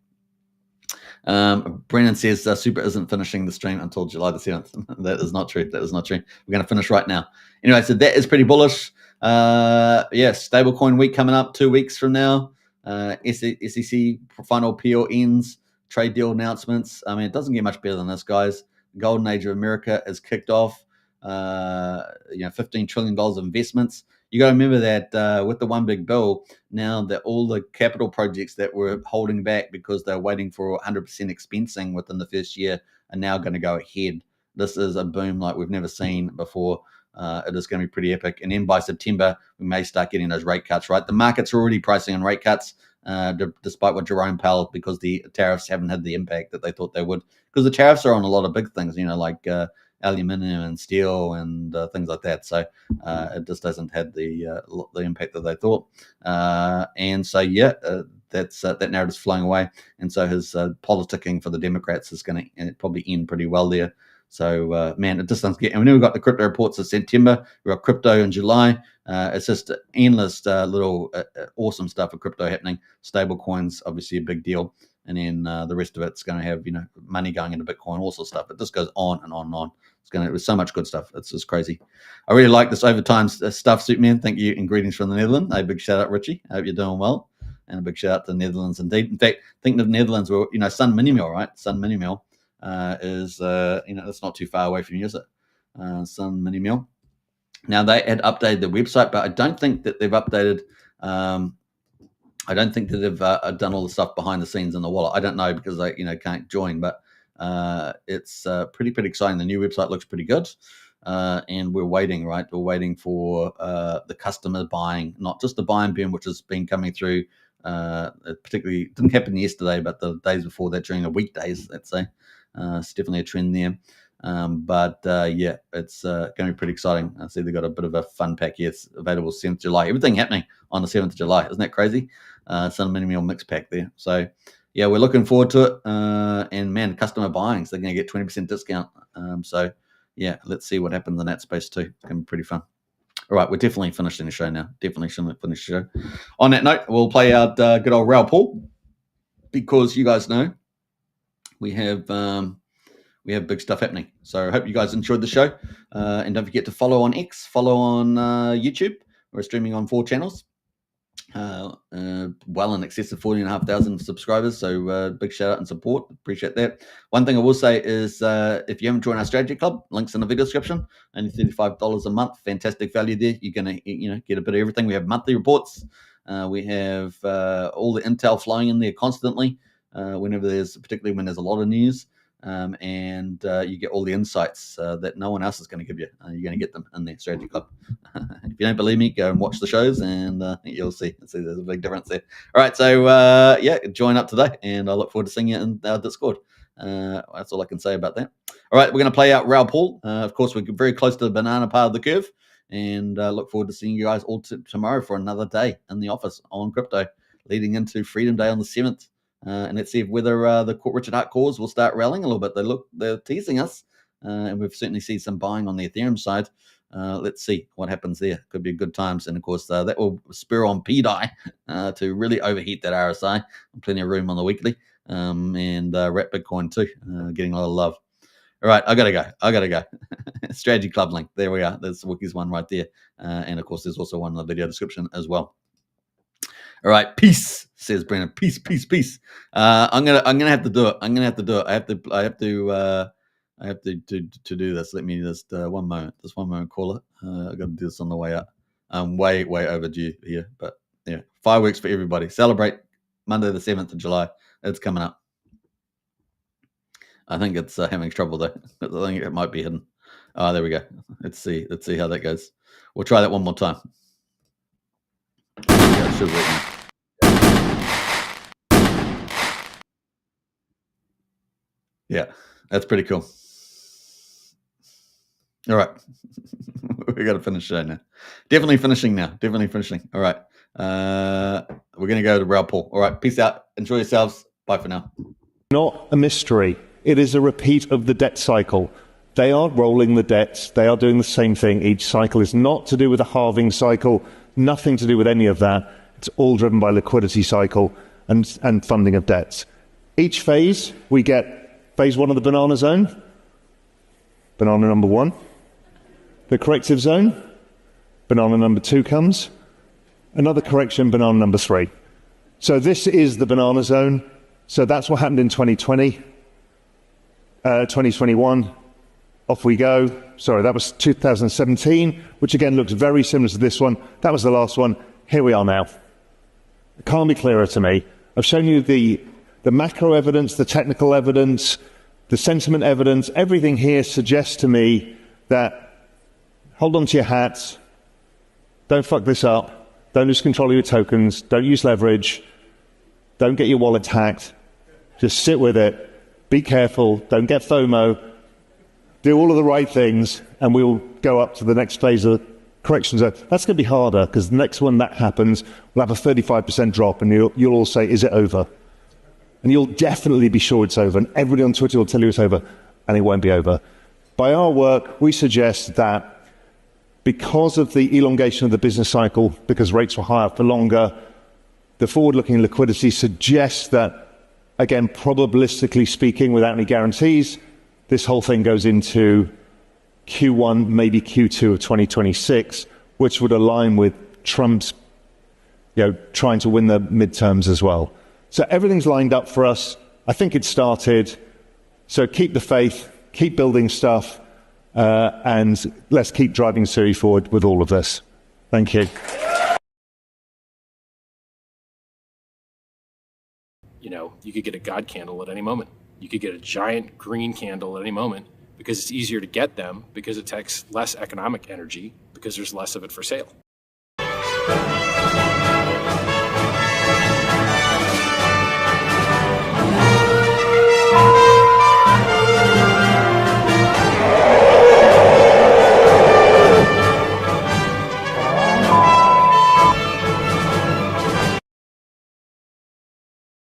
Brennan says Super isn't finishing the stream until July the 7th. That is not true. That is not true. We're going to finish right now. Anyway, so that is pretty bullish. Stablecoin week coming up 2 weeks from now. SEC final PO ends, trade deal announcements. I mean, it doesn't get much better than this, guys. The golden age of America is kicked off. $15 trillion of investments. You got to remember that with the one big bill, now that all the capital projects that were holding back because they're waiting for 100% expensing within the first year are now going to go ahead. This is a boom like we've never seen before. It is going to be pretty epic. And then by September, we may start getting those rate cuts, right? The market's already pricing in rate cuts, despite what Jerome Powell, because the tariffs haven't had the impact that they thought they would. Because the tariffs are on a lot of big things, like aluminum and steel and things like that. So it just hasn't had the impact that they thought. And so, that narrative's flying away. And so his politicking for the Democrats is going to probably end pretty well there. So, it just doesn't get. And then we've got the crypto reports of September. We've got crypto in July. It's just endless little awesome stuff for crypto happening. Stable coins, obviously a big deal. And then the rest of it's going to have, money going into Bitcoin, all sorts of stuff. It just goes on and on and on. There's so much good stuff. It's just crazy. I really like this overtime stuff, Superman. Thank you, and greetings from the Netherlands. A big shout out, Richie. I hope you're doing well. And a big shout out to the Netherlands indeed. In fact, thinking of the Netherlands, well, Sun Minimal, right? Sun Minimal is, it's not too far away from you, is it? Sun Minimal. Now, they had updated the website, but I don't think that they've updated. I don't think that they've done all the stuff behind the scenes in the wallet. I don't know because they, can't join, but it's pretty exciting. The new website looks pretty good, and we're waiting, right? We're waiting for the customer buying, not just the buying boom, which has been coming through. Particularly, it didn't happen yesterday, but the days before that, during the weekdays, let's say, it's definitely a trend there. It's going to be pretty exciting. I see they've got a bit of a fun pack here. It's available 7th July. Everything happening on the 7th of July. Isn't that crazy? Sun Minimal mix pack there. So, yeah, we're looking forward to it. And, man, customer buying, so they're going to get 20% discount. Let's see what happens in that space too. It's going to be pretty fun. All right, we're definitely finishing the show now. Definitely shouldn't finish the show. On that note, we'll play out good old Referral Pool, because you guys know we have big stuff happening. So I hope you guys enjoyed the show. And don't forget to follow on X, follow on YouTube. We're streaming on 4 channels. Well in excess of 40,500 subscribers. So big shout out and support. Appreciate that. One thing I will say is if you haven't joined our strategy club, links in the video description. Only $35 a month. Fantastic value there. You're going to get a bit of everything. We have monthly reports. We have all the intel flowing in there constantly. Particularly when there's a lot of news. And you get all the insights that no one else is going to give you. You're going to get them in the strategy club. If you don't believe me, go and watch the shows, and you'll see. There's a big difference there. All right, so join up today, and I look forward to seeing you in our Discord. That's all I can say about that. All right, we're going to play out Referral Pool. Of course, we're very close to the banana part of the curve, and look forward to seeing you guys all tomorrow for another day in the office on crypto, leading into Freedom Day on the 7th. And let's see whether the Richard Hart cause will start rallying a little bit. They're teasing us, and we've certainly seen some buying on the Ethereum side. Let's see what happens there. Could be good times, and of course that will spur on PDI to really overheat that RSI. Plenty of room on the weekly, and Wrap Bitcoin too, getting a lot of love. All right, I gotta go. Strategy Club link. There we are. There's Wiki's one right there, and of course there's also one in the video description as well. All right, peace, says Brennan. Peace. I'm gonna have to do it. I have to do this. Let me just one moment. Just one moment, caller. I got to do this on the way up. I'm way overdue here, but yeah, fireworks for everybody. Celebrate Monday the 7th of July. It's coming up. I think it's having trouble though. I think it might be hidden. Oh, there we go. Let's see how that goes. We'll try that one more time. Yeah, it should work now. Yeah, that's pretty cool. All right. We got to finish show now. Definitely finishing now. Definitely finishing. All right. We're going to go to Rail Paul. All right. Peace out. Enjoy yourselves. Bye for now. Not a mystery. It is a repeat of the debt cycle. They are rolling the debts. They are doing the same thing. Each cycle is not to do with a halving cycle, nothing to do with any of that. It's all driven by liquidity cycle and funding of debts. Each phase, we get phase 1 of the banana zone, banana number 1. The corrective zone, banana number 2 comes. Another correction, banana number 3. So this is the banana zone. So that's what happened in 2020, 2021. Off we go. Sorry, that was 2017, which again looks very similar to this one. That was the last one. Here we are now. It can't be clearer to me. I've shown you the macro evidence, the technical evidence, the sentiment evidence. Everything here suggests to me that hold on to your hats. Don't fuck this up. Don't lose control of your tokens. Don't use leverage. Don't get your wallet hacked. Just sit with it. Be careful. Don't get FOMO. Do all of the right things, and we'll go up to the next phase of correction zone. That's going to be harder, because the next one that happens, we'll have a 35% drop, and you'll all say, is it over? And you'll definitely be sure it's over, and everybody on Twitter will tell you it's over, and it won't be over. By our work, we suggest that because of the elongation of the business cycle, because rates were higher for longer, the forward-looking liquidity suggests that, again, probabilistically speaking, without any guarantees, this whole thing goes into Q1, maybe Q2 of 2026, which would align with Trump's, trying to win the midterms as well. So everything's lined up for us. I think it started. So keep the faith, keep building stuff, and let's keep driving Siri forward with all of this. Thank you. You could get a God candle at any moment. You could get a giant green candle at any moment, because it's easier to get them, because it takes less economic energy, because there's less of it for sale.